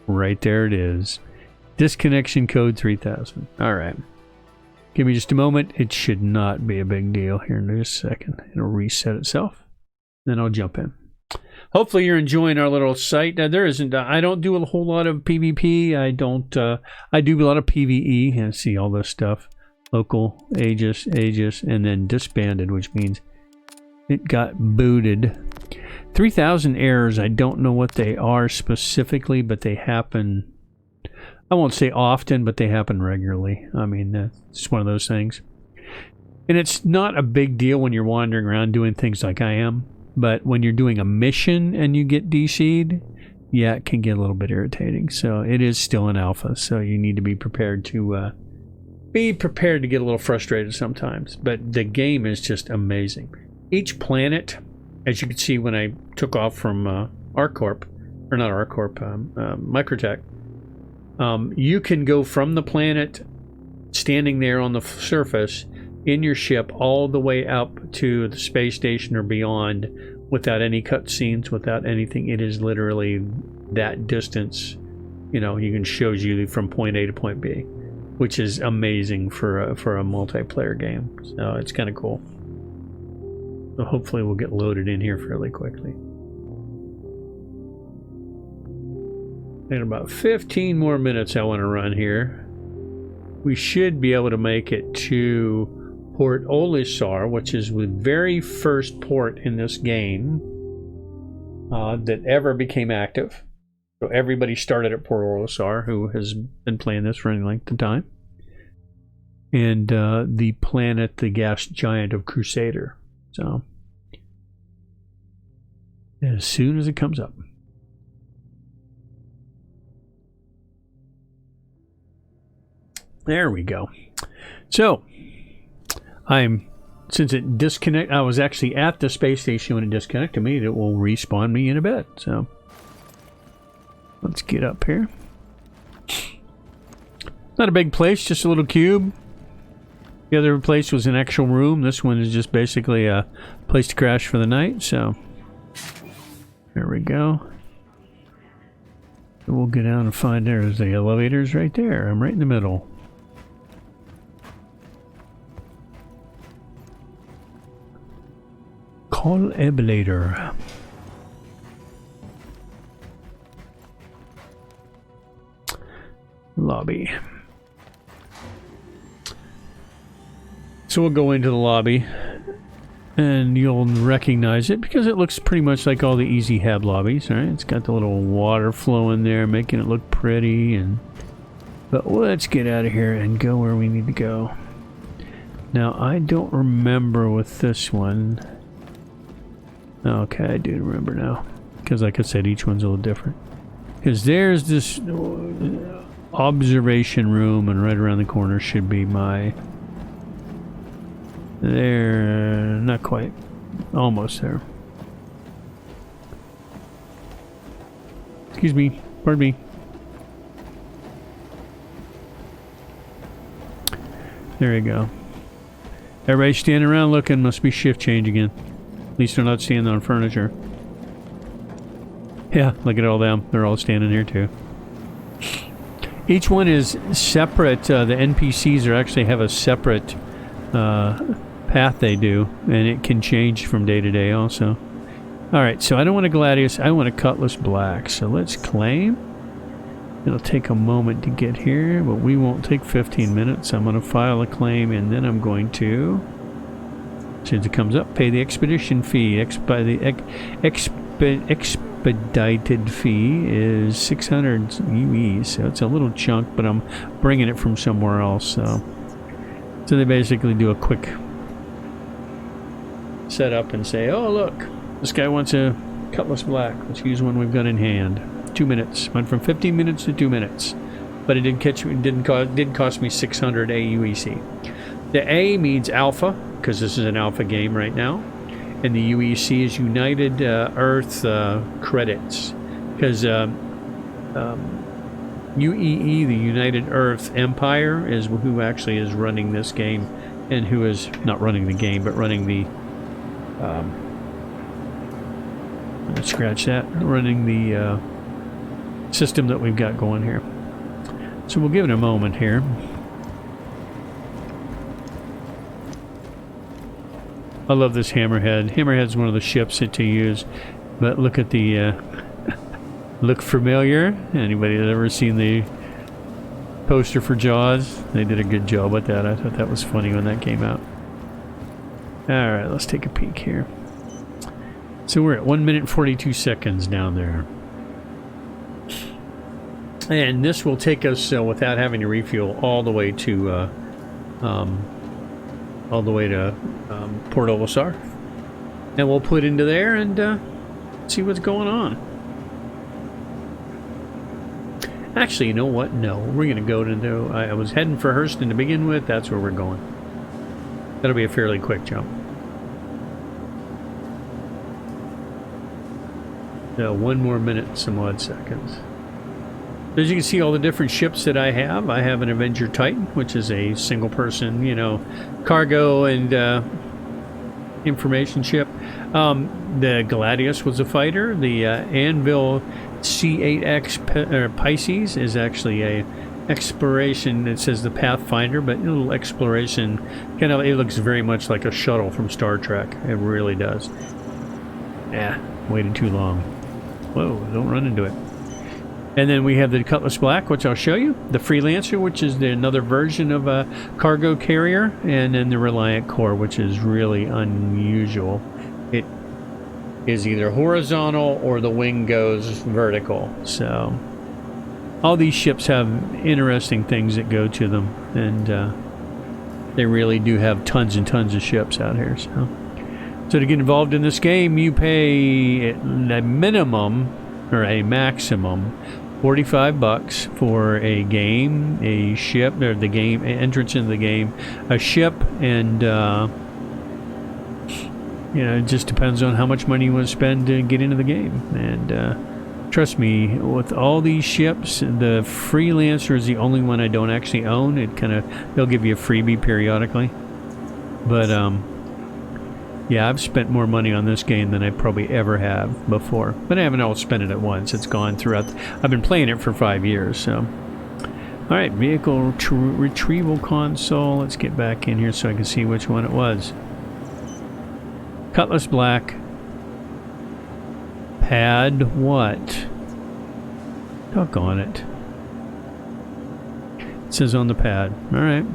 A: Right there it is. Disconnection code 3000. Alright. Give me just a moment. It should not be a big deal here in just a second. It'll reset itself. Then I'll jump in. Hopefully you're enjoying our little site. Now, there isn't... I don't do a whole lot of PvP. I don't... I do a lot of PvE. And see all this stuff. Local, Aegis, and then disbanded, which means it got booted. 3000 errors, I don't know what they are specifically, but they happen, I won't say often, but they happen regularly. I mean, it's one of those things. And it's not a big deal when you're wandering around doing things like I am, but when you're doing a mission and you get DC'd, yeah, it can get a little bit irritating. So it is still an alpha, so you need to be prepared to get a little frustrated sometimes. But the game is just amazing. Each planet, as you can see when I took off from Microtech, you can go from the planet, standing there on the surface, in your ship, all the way up to the space station or beyond, without any cutscenes, without anything. It is literally that distance. You know, you can shows you from point A to point B, which is amazing for a multiplayer game. So it's kind of cool. So hopefully we'll get loaded in here fairly quickly. In about 15 more minutes I want to run here. We should be able to make it to Port Olisar, which is the very first port in this game that ever became active. So everybody started at Port Olisar who has been playing this for any length of time. And the planet, the gas giant of Crusader. So, as soon as it comes up. There we go. So, since it disconnected, I was actually at the space station when it disconnected me. It will respawn me in a bit. So, let's get up here. Not a big place, just a little cube. The other place was an actual room. This one is just basically a place to crash for the night. So, there we go. We'll get down and find there's the elevators right there. I'm right in the middle. Call elevator. Lobby. So we'll go into the lobby and you'll recognize it because it looks pretty much like all the Easy Hab lobbies, right? It's got the little water flow in there making it look pretty, but let's get out of here and go where we need to go. Now I don't remember with this one. Okay, I do remember now because like I said, each one's a little different. Because there's this observation room and right around the corner should be my... There, not quite. Almost there. Excuse me. Pardon me. There you go. Everybody standing around looking. Must be shift change again. At least they're not standing on furniture. Yeah, look at all them. They're all standing here too. Each one is separate. The NPCs actually have a separate path they do, and it can change from day to day also. Alright, so I don't want a Gladius, I want a Cutlass Black. So let's claim. It'll take a moment to get here, but we won't take 15 minutes. I'm going to file a claim, and then I'm going to, as soon as it comes up, pay the expedition fee. Expedited fee is 600 UE, so it's a little chunk, but I'm bringing it from somewhere else. So they basically do a quick setup and say, oh look, this guy wants a Cutlass Black. Let's use one we've got in hand. 2 minutes. Went from 15 minutes to 2 minutes. But it did cost me 600 AUEC. The A means alpha, because this is an alpha game right now. And the UEC is United Earth credits. Because UEE, the United Earth Empire, is who actually is running this game, and who is not running the game, but running the let's scratch that, running the system that we've got going here. So we'll give it a moment here. I love this Hammerhead. Hammerhead's one of the ships to use, but look at the look familiar? Anybody that ever seen the poster for Jaws? They did a good job with that. I thought that was funny when that came out. Alright, let's take a peek here. So we're at 1 minute and 42 seconds down there. And this will take us, without having to refuel, all the way to Port Olisar. And we'll put into there and see what's going on. Actually, you know what? No, we're going to go to I was heading for Hurston to begin with. That's where we're going. That'll be a fairly quick jump. No, 1 more minute and some odd seconds. As you can see, all the different ships that I have an Avenger Titan, which is a single person, cargo and information ship. The Gladius was a fighter. The Anvil C8X Pisces is actually a exploration. It says the Pathfinder, but a little exploration. Kind of, it looks very much like a shuttle from Star Trek. It really does. Yeah, waited too long. Whoa, don't run into it. And then we have the Cutlass Black, which I'll show you. The Freelancer, which is another version of a cargo carrier. And then the Reliant Core, which is really unusual. It is either horizontal or the wing goes vertical. So all these ships have interesting things that go to them. And they really do have tons and tons of ships out here. So to get involved in this game, you pay a minimum or a maximum $45 for a game, a ship, or the game entrance into the game, a ship, and you know, it just depends on how much money you want to spend to get into the game. And trust me, with all these ships, the Freelancer is the only one I don't actually own. It kind of, they'll give you a freebie periodically, but yeah, I've spent more money on this game than I probably ever have before. But I haven't all spent it at once. It's gone throughout. I've been playing it for 5 years, so. Alright, vehicle retrieval console. Let's get back in here so I can see which one it was. Cutlass Black. Pad what? Doggone it. It says on the pad. Alright.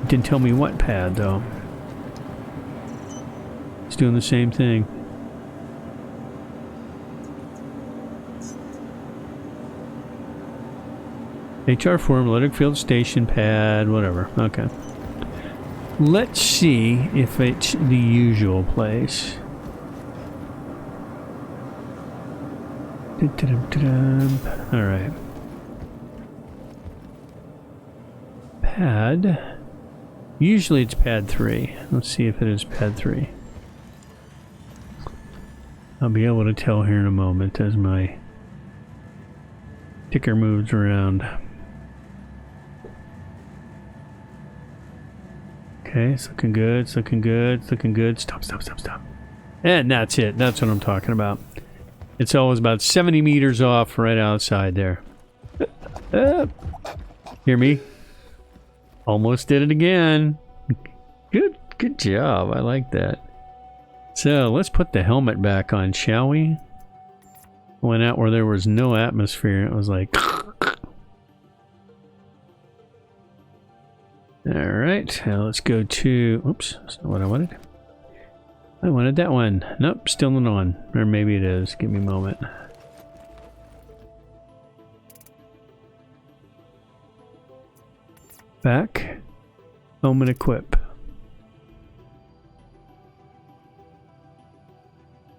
A: Didn't tell me what pad, though. It's doing the same thing. HR4 Electric Field Station pad, whatever. Okay. Let's see if it's the usual place. Alright. Pad. Usually it's pad 3. Let's see if it is pad 3. I'll be able to tell here in a moment as my ticker moves around. Okay, it's looking good, it's looking good, it's looking good. Stop, stop, stop, stop. And that's it. That's what I'm talking about. It's always about 70 meters off right outside there. Hear me? Almost did it again. Good job. I like that. So let's put the helmet back on, shall we? Went out where there was no atmosphere. It was like... Alright, now let's go to... Oops, that's not what I wanted. I wanted that one. Nope, still not on. Or maybe it is. Give me a moment. Back. Helmet equip.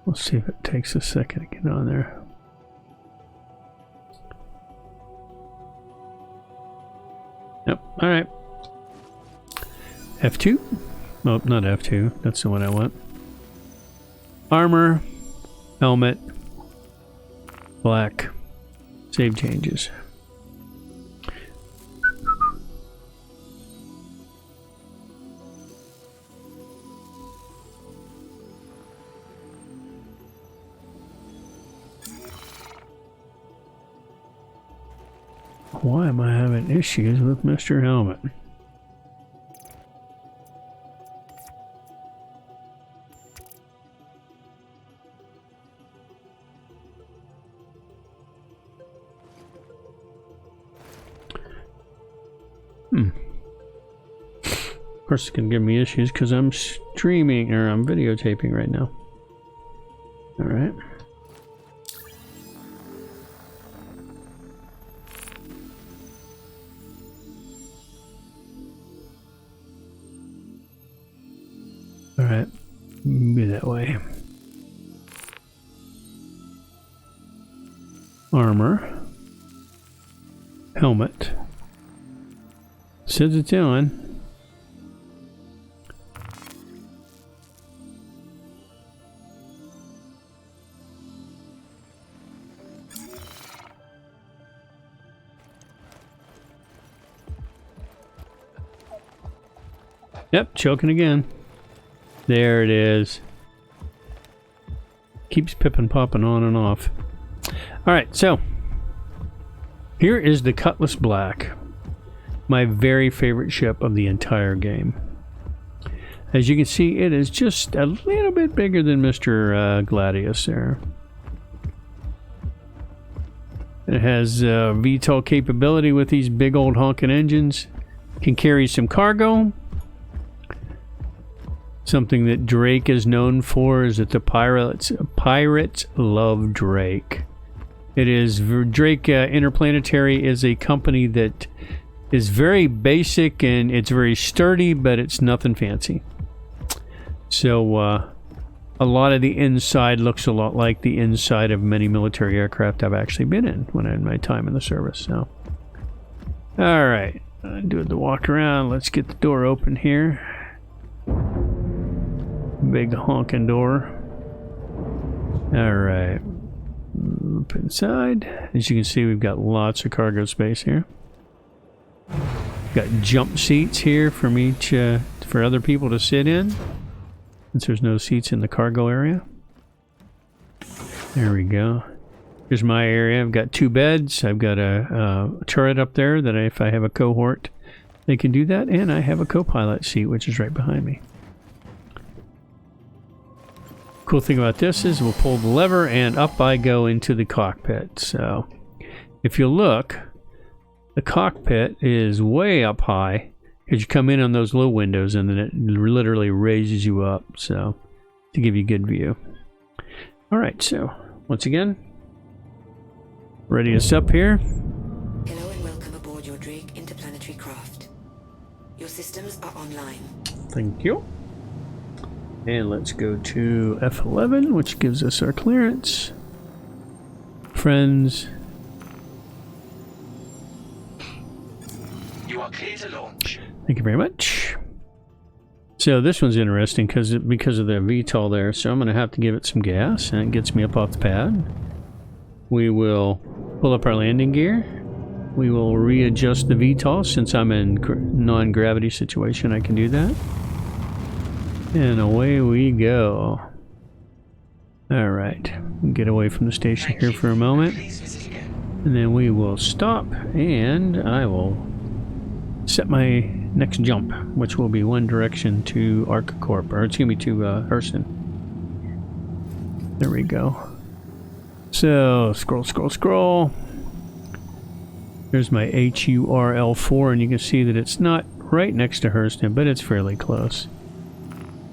A: We'll see if it takes a second to get on there. Yep, alright. F2? Oh, not F2. That's the one I want. Armor. Helmet. Black. Save changes. Why am I having issues with Mr. Helmet? Of course, it's going to give me issues because I'm streaming, or I'm videotaping right now. Alright. Alright, be that way. Armor. Helmet. Says it's on. Yep, choking again. There it is. keeps pippin' popping on and off. Alright, so here is the Cutlass Black. My very favorite ship of the entire game. As you can see, it is just a little bit bigger than Mr. Gladius there. It has VTOL capability with these big old honking engines. Can carry some cargo. Something that Drake is known for is that the pirates love Drake. It is Drake Interplanetary is a company that is very basic and it's very sturdy, but it's nothing fancy. So a lot of the inside looks a lot like the inside of many military aircraft I've actually been in when I had my time in the service. So, all right, doing the walk around. Let's get the door open here. Big honking door. All right, up inside. As you can see, we've got lots of cargo space here. Got jump seats here from each for other people to sit in, since there's no seats in the cargo area. There we go. Here's my area. I've got 2 beds. I've got a turret up there that if I have a cohort, they can do that, and I have a co-pilot seat, which is right behind me. Cool thing about this is we'll pull the lever, and up I go into the cockpit. So, if you look, the cockpit is way up high because you come in on those low windows and then it literally raises you up, so to give you a good view. Alright, so once again, ready us up here.
E: Hello and welcome aboard your Drake interplanetary craft. Your systems are online.
A: Thank you. And let's go to F11, which gives us our clearance. Friends.
C: You are clear to launch.
A: Thank you very much. So this one's interesting because of the VTOL there. So I'm going to have to give it some gas, and it gets me up off the pad. We will pull up our landing gear. We will readjust the VTOL. Since I'm in non-gravity situation, I can do that. And away we go. All right, get away from the station here for a moment, and then we will stop, and I will set my next jump, which will be one direction to ArcCorp, or excuse me, to Hurston. There we go. So scroll. There's my HURL4, and you can see that it's not right next to Hurston, but it's fairly close.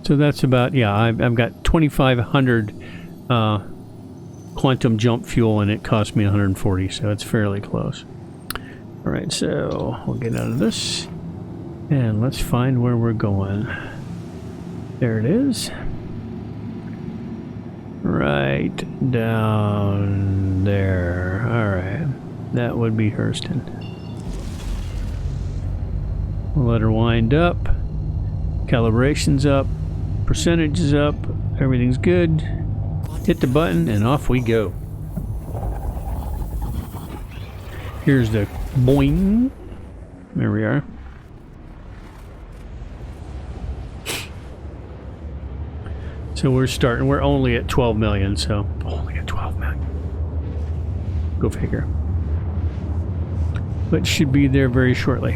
A: So that's about, yeah, I've got 2,500 quantum jump fuel, and it cost me 140, so it's fairly close. Alright, so we'll get out of this, and let's find where we're going. There it is. Right down there. Alright, that would be Hurston. We'll let her wind up. Calibration's up. Percentage is up. Everything's good. Hit the button and off we go. Here's the boing. There we are. So we're starting. We're only at 12 million, so only at 12 million. Go figure. But should be there very shortly.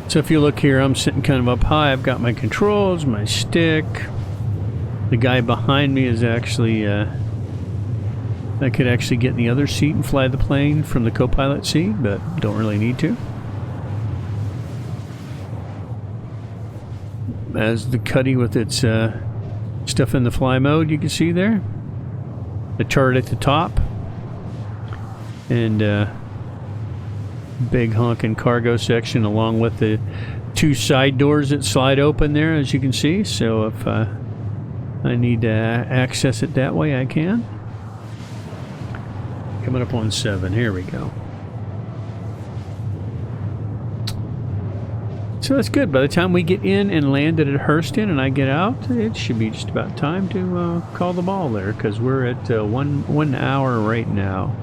A: So if you look here, I'm sitting kind of up high. I've got my controls, my stick. The guy behind me is actually, I could actually get in the other seat and fly the plane from the co-pilot seat, but don't really need to. As the Cuddy with its stuff in the fly mode, you can see there. The turret at the top. And big honking cargo section along with the 2 side doors that slide open there, as you can see. So if I need to access it that way, I can. Coming up on 7. Here we go. So that's good. By the time we get in and landed at Hurston and I get out, it should be just about time to call the ball there, because we're at 1 hour right now.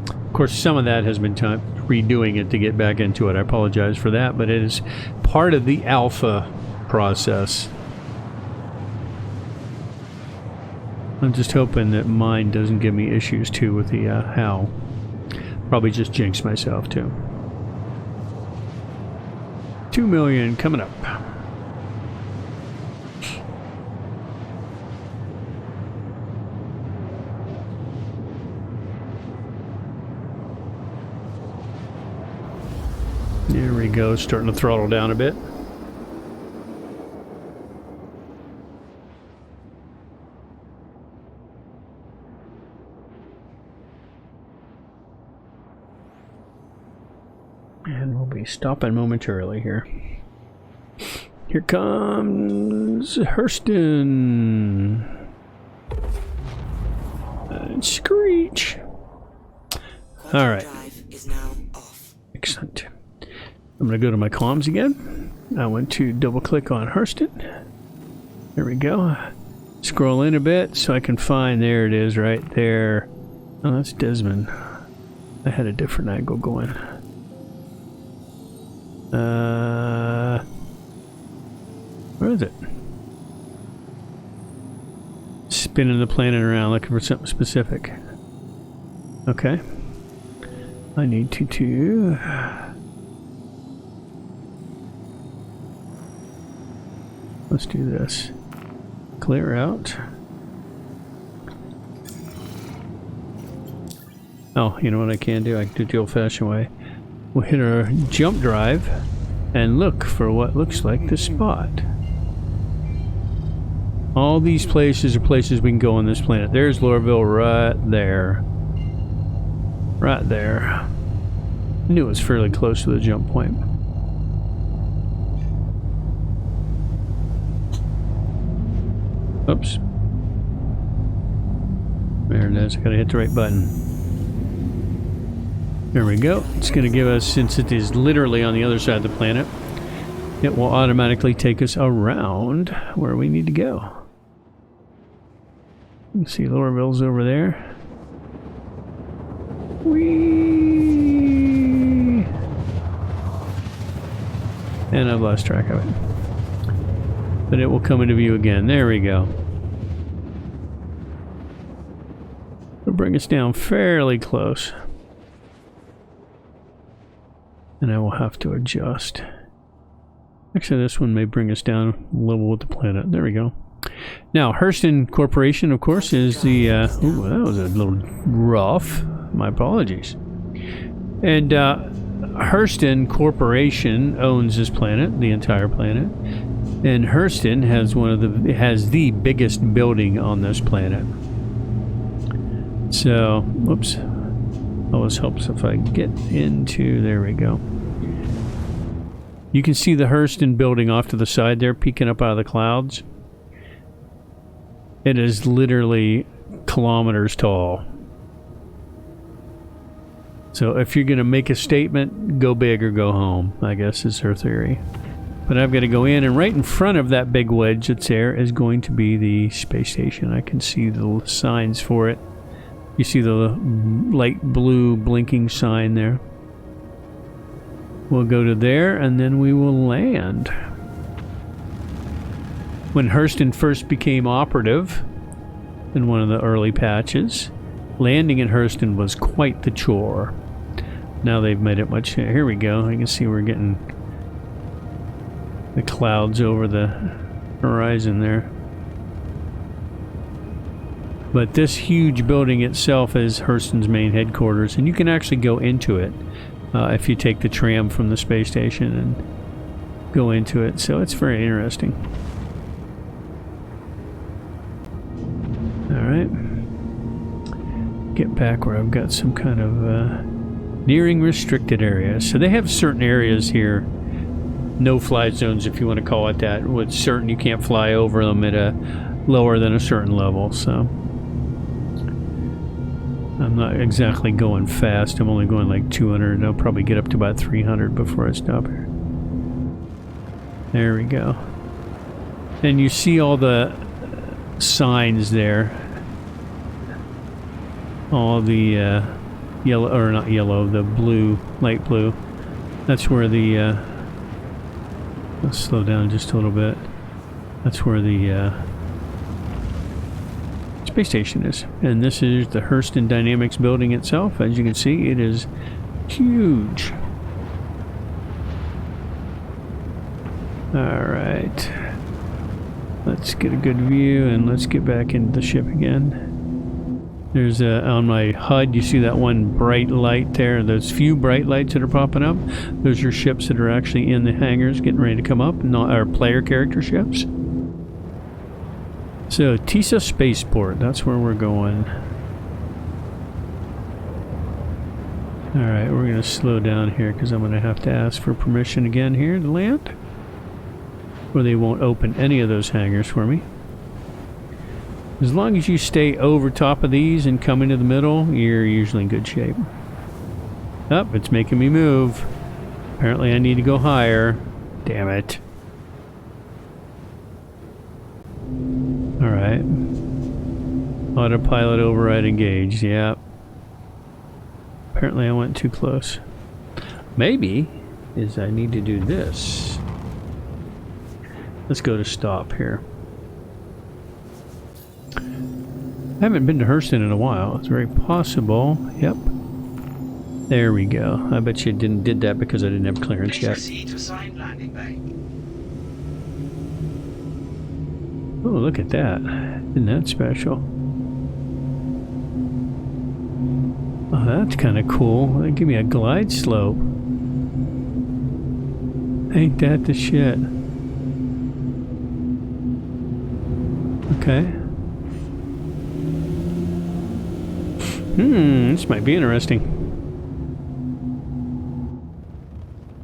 A: Of course, some of that has been time redoing it to get back into it. I apologize for that, but it is part of the alpha process. I'm just hoping that mine doesn't give me issues too with the HAL. Probably just jinx myself too. 2 million coming up. There we go, starting to throttle down a bit. And we'll be stopping momentarily here. Here comes Hurston. And Screech. All right.
E: Drive is now off.
A: Excellent. I'm going to go to my comms again. I want to double click on Hurston. There we go. Scroll in a bit so I can find, there it is right there. Oh, that's Desmond. I had a different angle going. Where is it? Spinning the planet around looking for something specific. Okay. I need to let's do this. Clear out. Oh, you know what I can do? I can do it the old-fashioned way. We'll hit our jump drive and look for what looks like the spot. All these places are places we can go on this planet. There's Lorville right there. Right there. I knew it was fairly close to the jump point. Oops. There it is. I gotta hit the right button. There we go. It's going to give us, since it is literally on the other side of the planet, it will automatically take us around where we need to go. You can see Lorville's over there. Whee! And I've lost track of it. But it will come into view again. There we go. It'll bring us down fairly close. And I will have to adjust. Actually, this one may bring us down level with the planet. There we go. Now, Hurston Corporation, of course, is the... ooh, that was a little rough. My apologies. And Hurston Corporation owns this planet, the entire planet. And Hurston has the biggest building on this planet. So, whoops. Always helps if I get into, there we go. You can see the Hurston building off to the side there, peeking up out of the clouds. It is literally kilometers tall. So if you're going to make a statement, go big or go home, I guess is her theory. But I've got to go in, and right in front of that big wedge that's there is going to be the space station. I can see the signs for it. You see the light blue blinking sign there. We'll go to there and then we will land. When Hurston first became operative in one of the early patches, landing in Hurston was quite the chore. Now they've made it much... Here we go. I can see we're getting the clouds over the horizon there. But this huge building itself is Hurston's main headquarters, and you can actually go into it if you take the tram from the space station and go into it. So it's very interesting. Alright. Get back where I've got some kind of nearing restricted areas. So they have certain areas here, no-fly zones if you want to call it that, with certain you can't fly over them at a lower than a certain level, so... I'm not exactly going fast. I'm only going like 200, and I'll probably get up to about 300 before I stop here. There we go. And you see all the signs there. All the yellow, or not yellow, the blue, light blue. That's where the... let's slow down just a little bit. That's where the... space space station is. And this is the Hurston Dynamics building itself. As you can see, it is huge. Alright. Let's get a good view and let's get back into the ship again. There's on my HUD, you see that one bright light there. Those few bright lights that are popping up, those are ships that are actually in the hangars getting ready to come up, not our player character ships. So, Tisa Spaceport, that's where we're going. Alright, we're going to slow down here because I'm going to have to ask for permission again here to land. Or they won't open any of those hangars for me. As long as you stay over top of these and come into the middle, you're usually in good shape. Oh, it's making me move. Apparently I need to go higher. Damn it. Alright. Autopilot override engaged. Yeah. Apparently I went too close. Maybe is I need to do this. Let's go to stop here. I haven't been to Hurston in a while. It's very possible. Yep. There we go. I bet you did that because I didn't have clearance
C: Please
A: yet.
C: proceed to assigned landing bay.
A: Oh, look at that. Isn't that special? Oh, that's kind of cool. They give me a glide slope. Ain't that the shit? Okay. This might be interesting.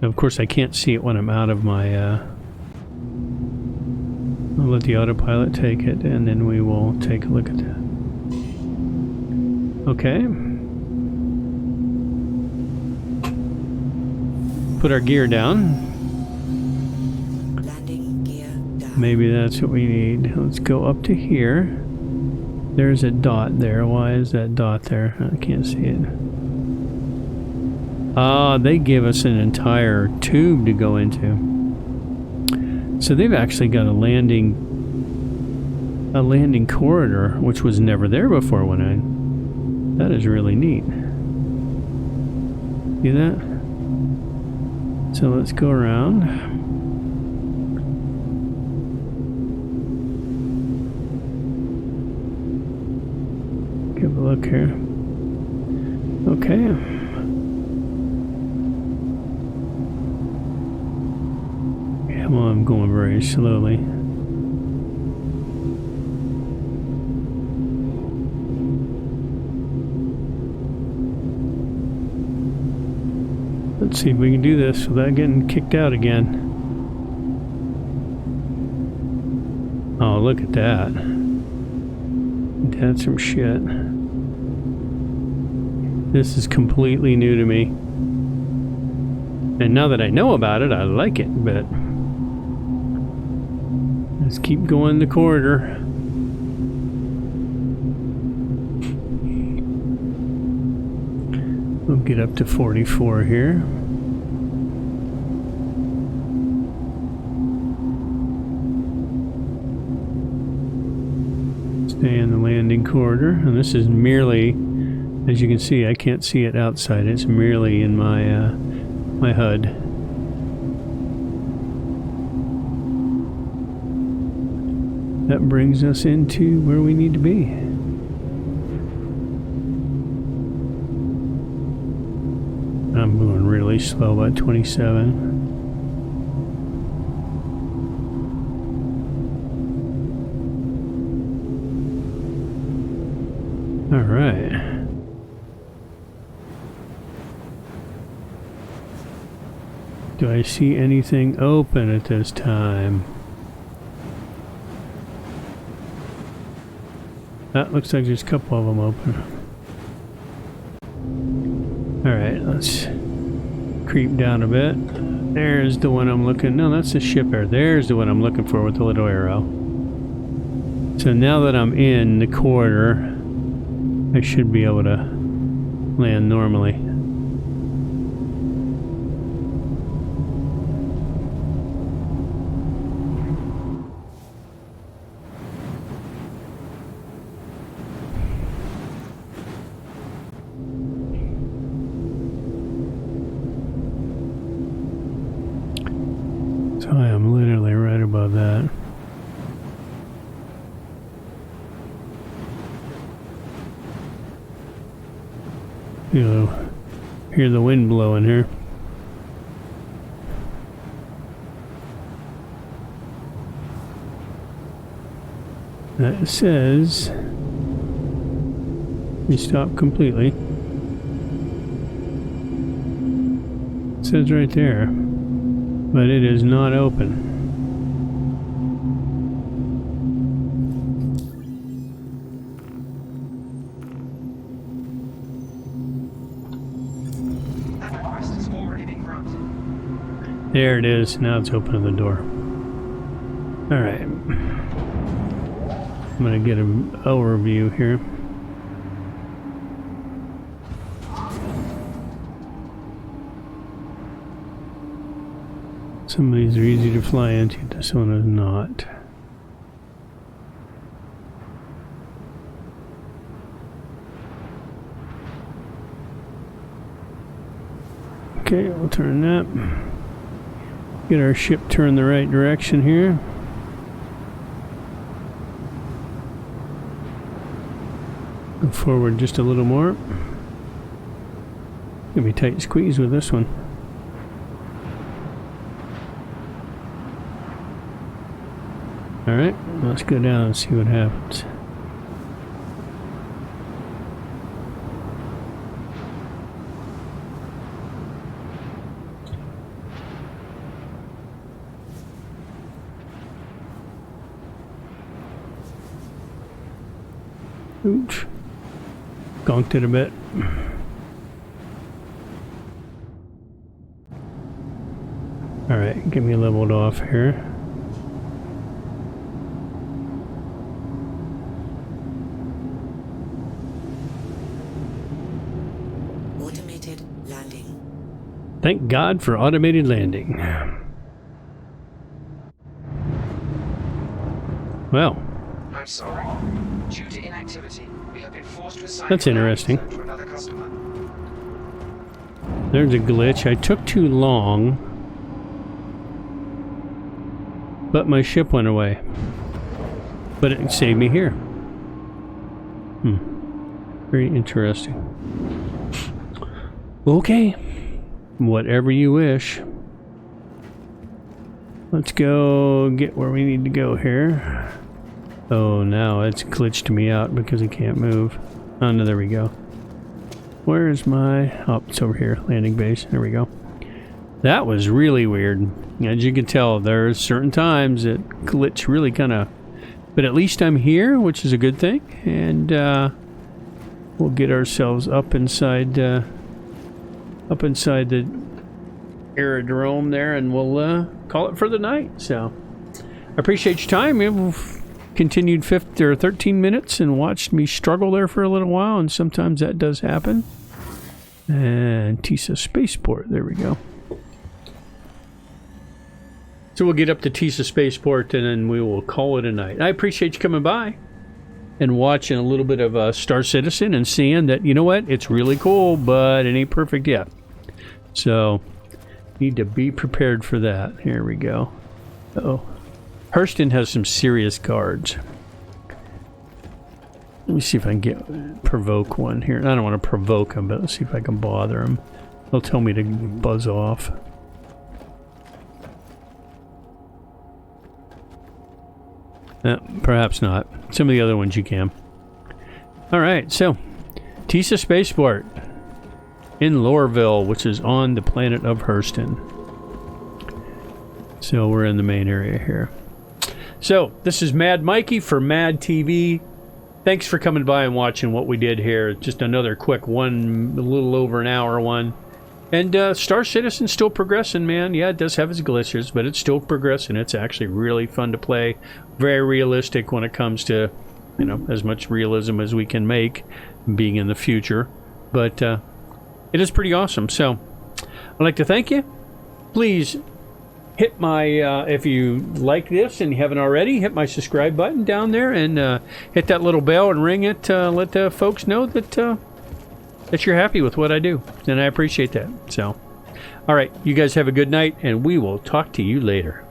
A: Of course, I can't see it when I'm out of my, I'll let the autopilot take it, and then we will take a look at that. Okay. Put our gear down.
E: Landing gear down.
A: Maybe that's what we need. Let's go up to here. There's a dot there. Why is that dot there? I can't see it. Ah, they give us an entire tube to go into. So they've actually got a landing corridor, which was never there before when I... That is really neat. See that? So let's go around. Give a look here. Okay. Yeah, well, I'm going very slowly. Let's see if we can do this without getting kicked out again. Oh, look at that. That's some shit. This is completely new to me. And now that I know about it, I like it, but let's keep going the corridor. We'll get up to 44 here. Stay in the landing corridor, and this is merely, as you can see, I can't see it outside. It's merely in my my HUD. That brings us into where we need to be. I'm going really slow, about 27. All right. Do I see anything open at this time? That looks like there's a couple of them open. Alright, let's creep down a bit. There's the one I'm looking... No, that's the ship there. There's the one I'm looking for with the little arrow. So now that I'm in the corridor, I should be able to land normally. So I am literally right above that. You know, hear the wind blowing here. That says we stop completely. It says right there, but it is not open.
C: That request has already been granted.
A: There it is. Now it's opening the door. All right. I'm going to get an overview here. Some of these are easy to fly into, this one is not. Okay, we'll turn that. Get our ship turned the right direction here. Go forward just a little more. Gonna be tight squeeze with this one. Alright, let's go down and see what happens. Ooch. Gonked it a bit. Alright, get me leveled off here.
E: Automated landing.
A: Thank God for automated landing. Well,
C: I'm sorry. Due to inactivity, we have been forced to assign
A: that's interesting.
C: to another customer.
A: There's a glitch. I took too long, but my ship went away. But it saved me here. Very interesting. Okay. Whatever you wish. Let's go get where we need to go here. Oh, now it's glitched me out because I can't move. Oh, no, there we go. Where's my... Oh, it's over here. Landing base. There we go. That was really weird. As you can tell, there's certain times it glitch really kind of... But at least I'm here, which is a good thing. And we'll get ourselves up inside the aerodrome there, and we'll call it for the night. So I appreciate your time. We've continued 13 minutes and watched me struggle there for a little while, and sometimes that does happen. And Tisa Spaceport, there we go. So we'll get up to Tisa Spaceport and then we will call it a night. I appreciate you coming by and watching a little bit of Star Citizen and seeing that, you know what, it's really cool, but it ain't perfect yet. So need to be prepared for that. Here we go. Uh-oh. Hurston has some serious guards. Let me see if I can provoke one here. I don't want to provoke him, but let's see if I can bother him. They'll tell me to buzz off. Perhaps not. Some of the other ones you can. Alright, so Tisa Spaceport in Lorville, which is on the planet of Hurston. So we're in the main area here. So, this is Mad Mikey for Mad TV. Thanks for coming by and watching what we did here. Just another quick one, a little over an hour one. And Star Citizen's still progressing, man. Yeah, it does have its glitches, but it's still progressing. It's actually really fun to play. Very realistic when it comes to, you know, as much realism as we can make, being in the future. But it is pretty awesome. So, I'd like to thank you. Please hit my, if you like this and you haven't already, hit my subscribe button down there and hit that little bell and ring it. Let the folks know that that you're happy with what I do. And I appreciate that. So, all right, you guys have a good night and we will talk to you later.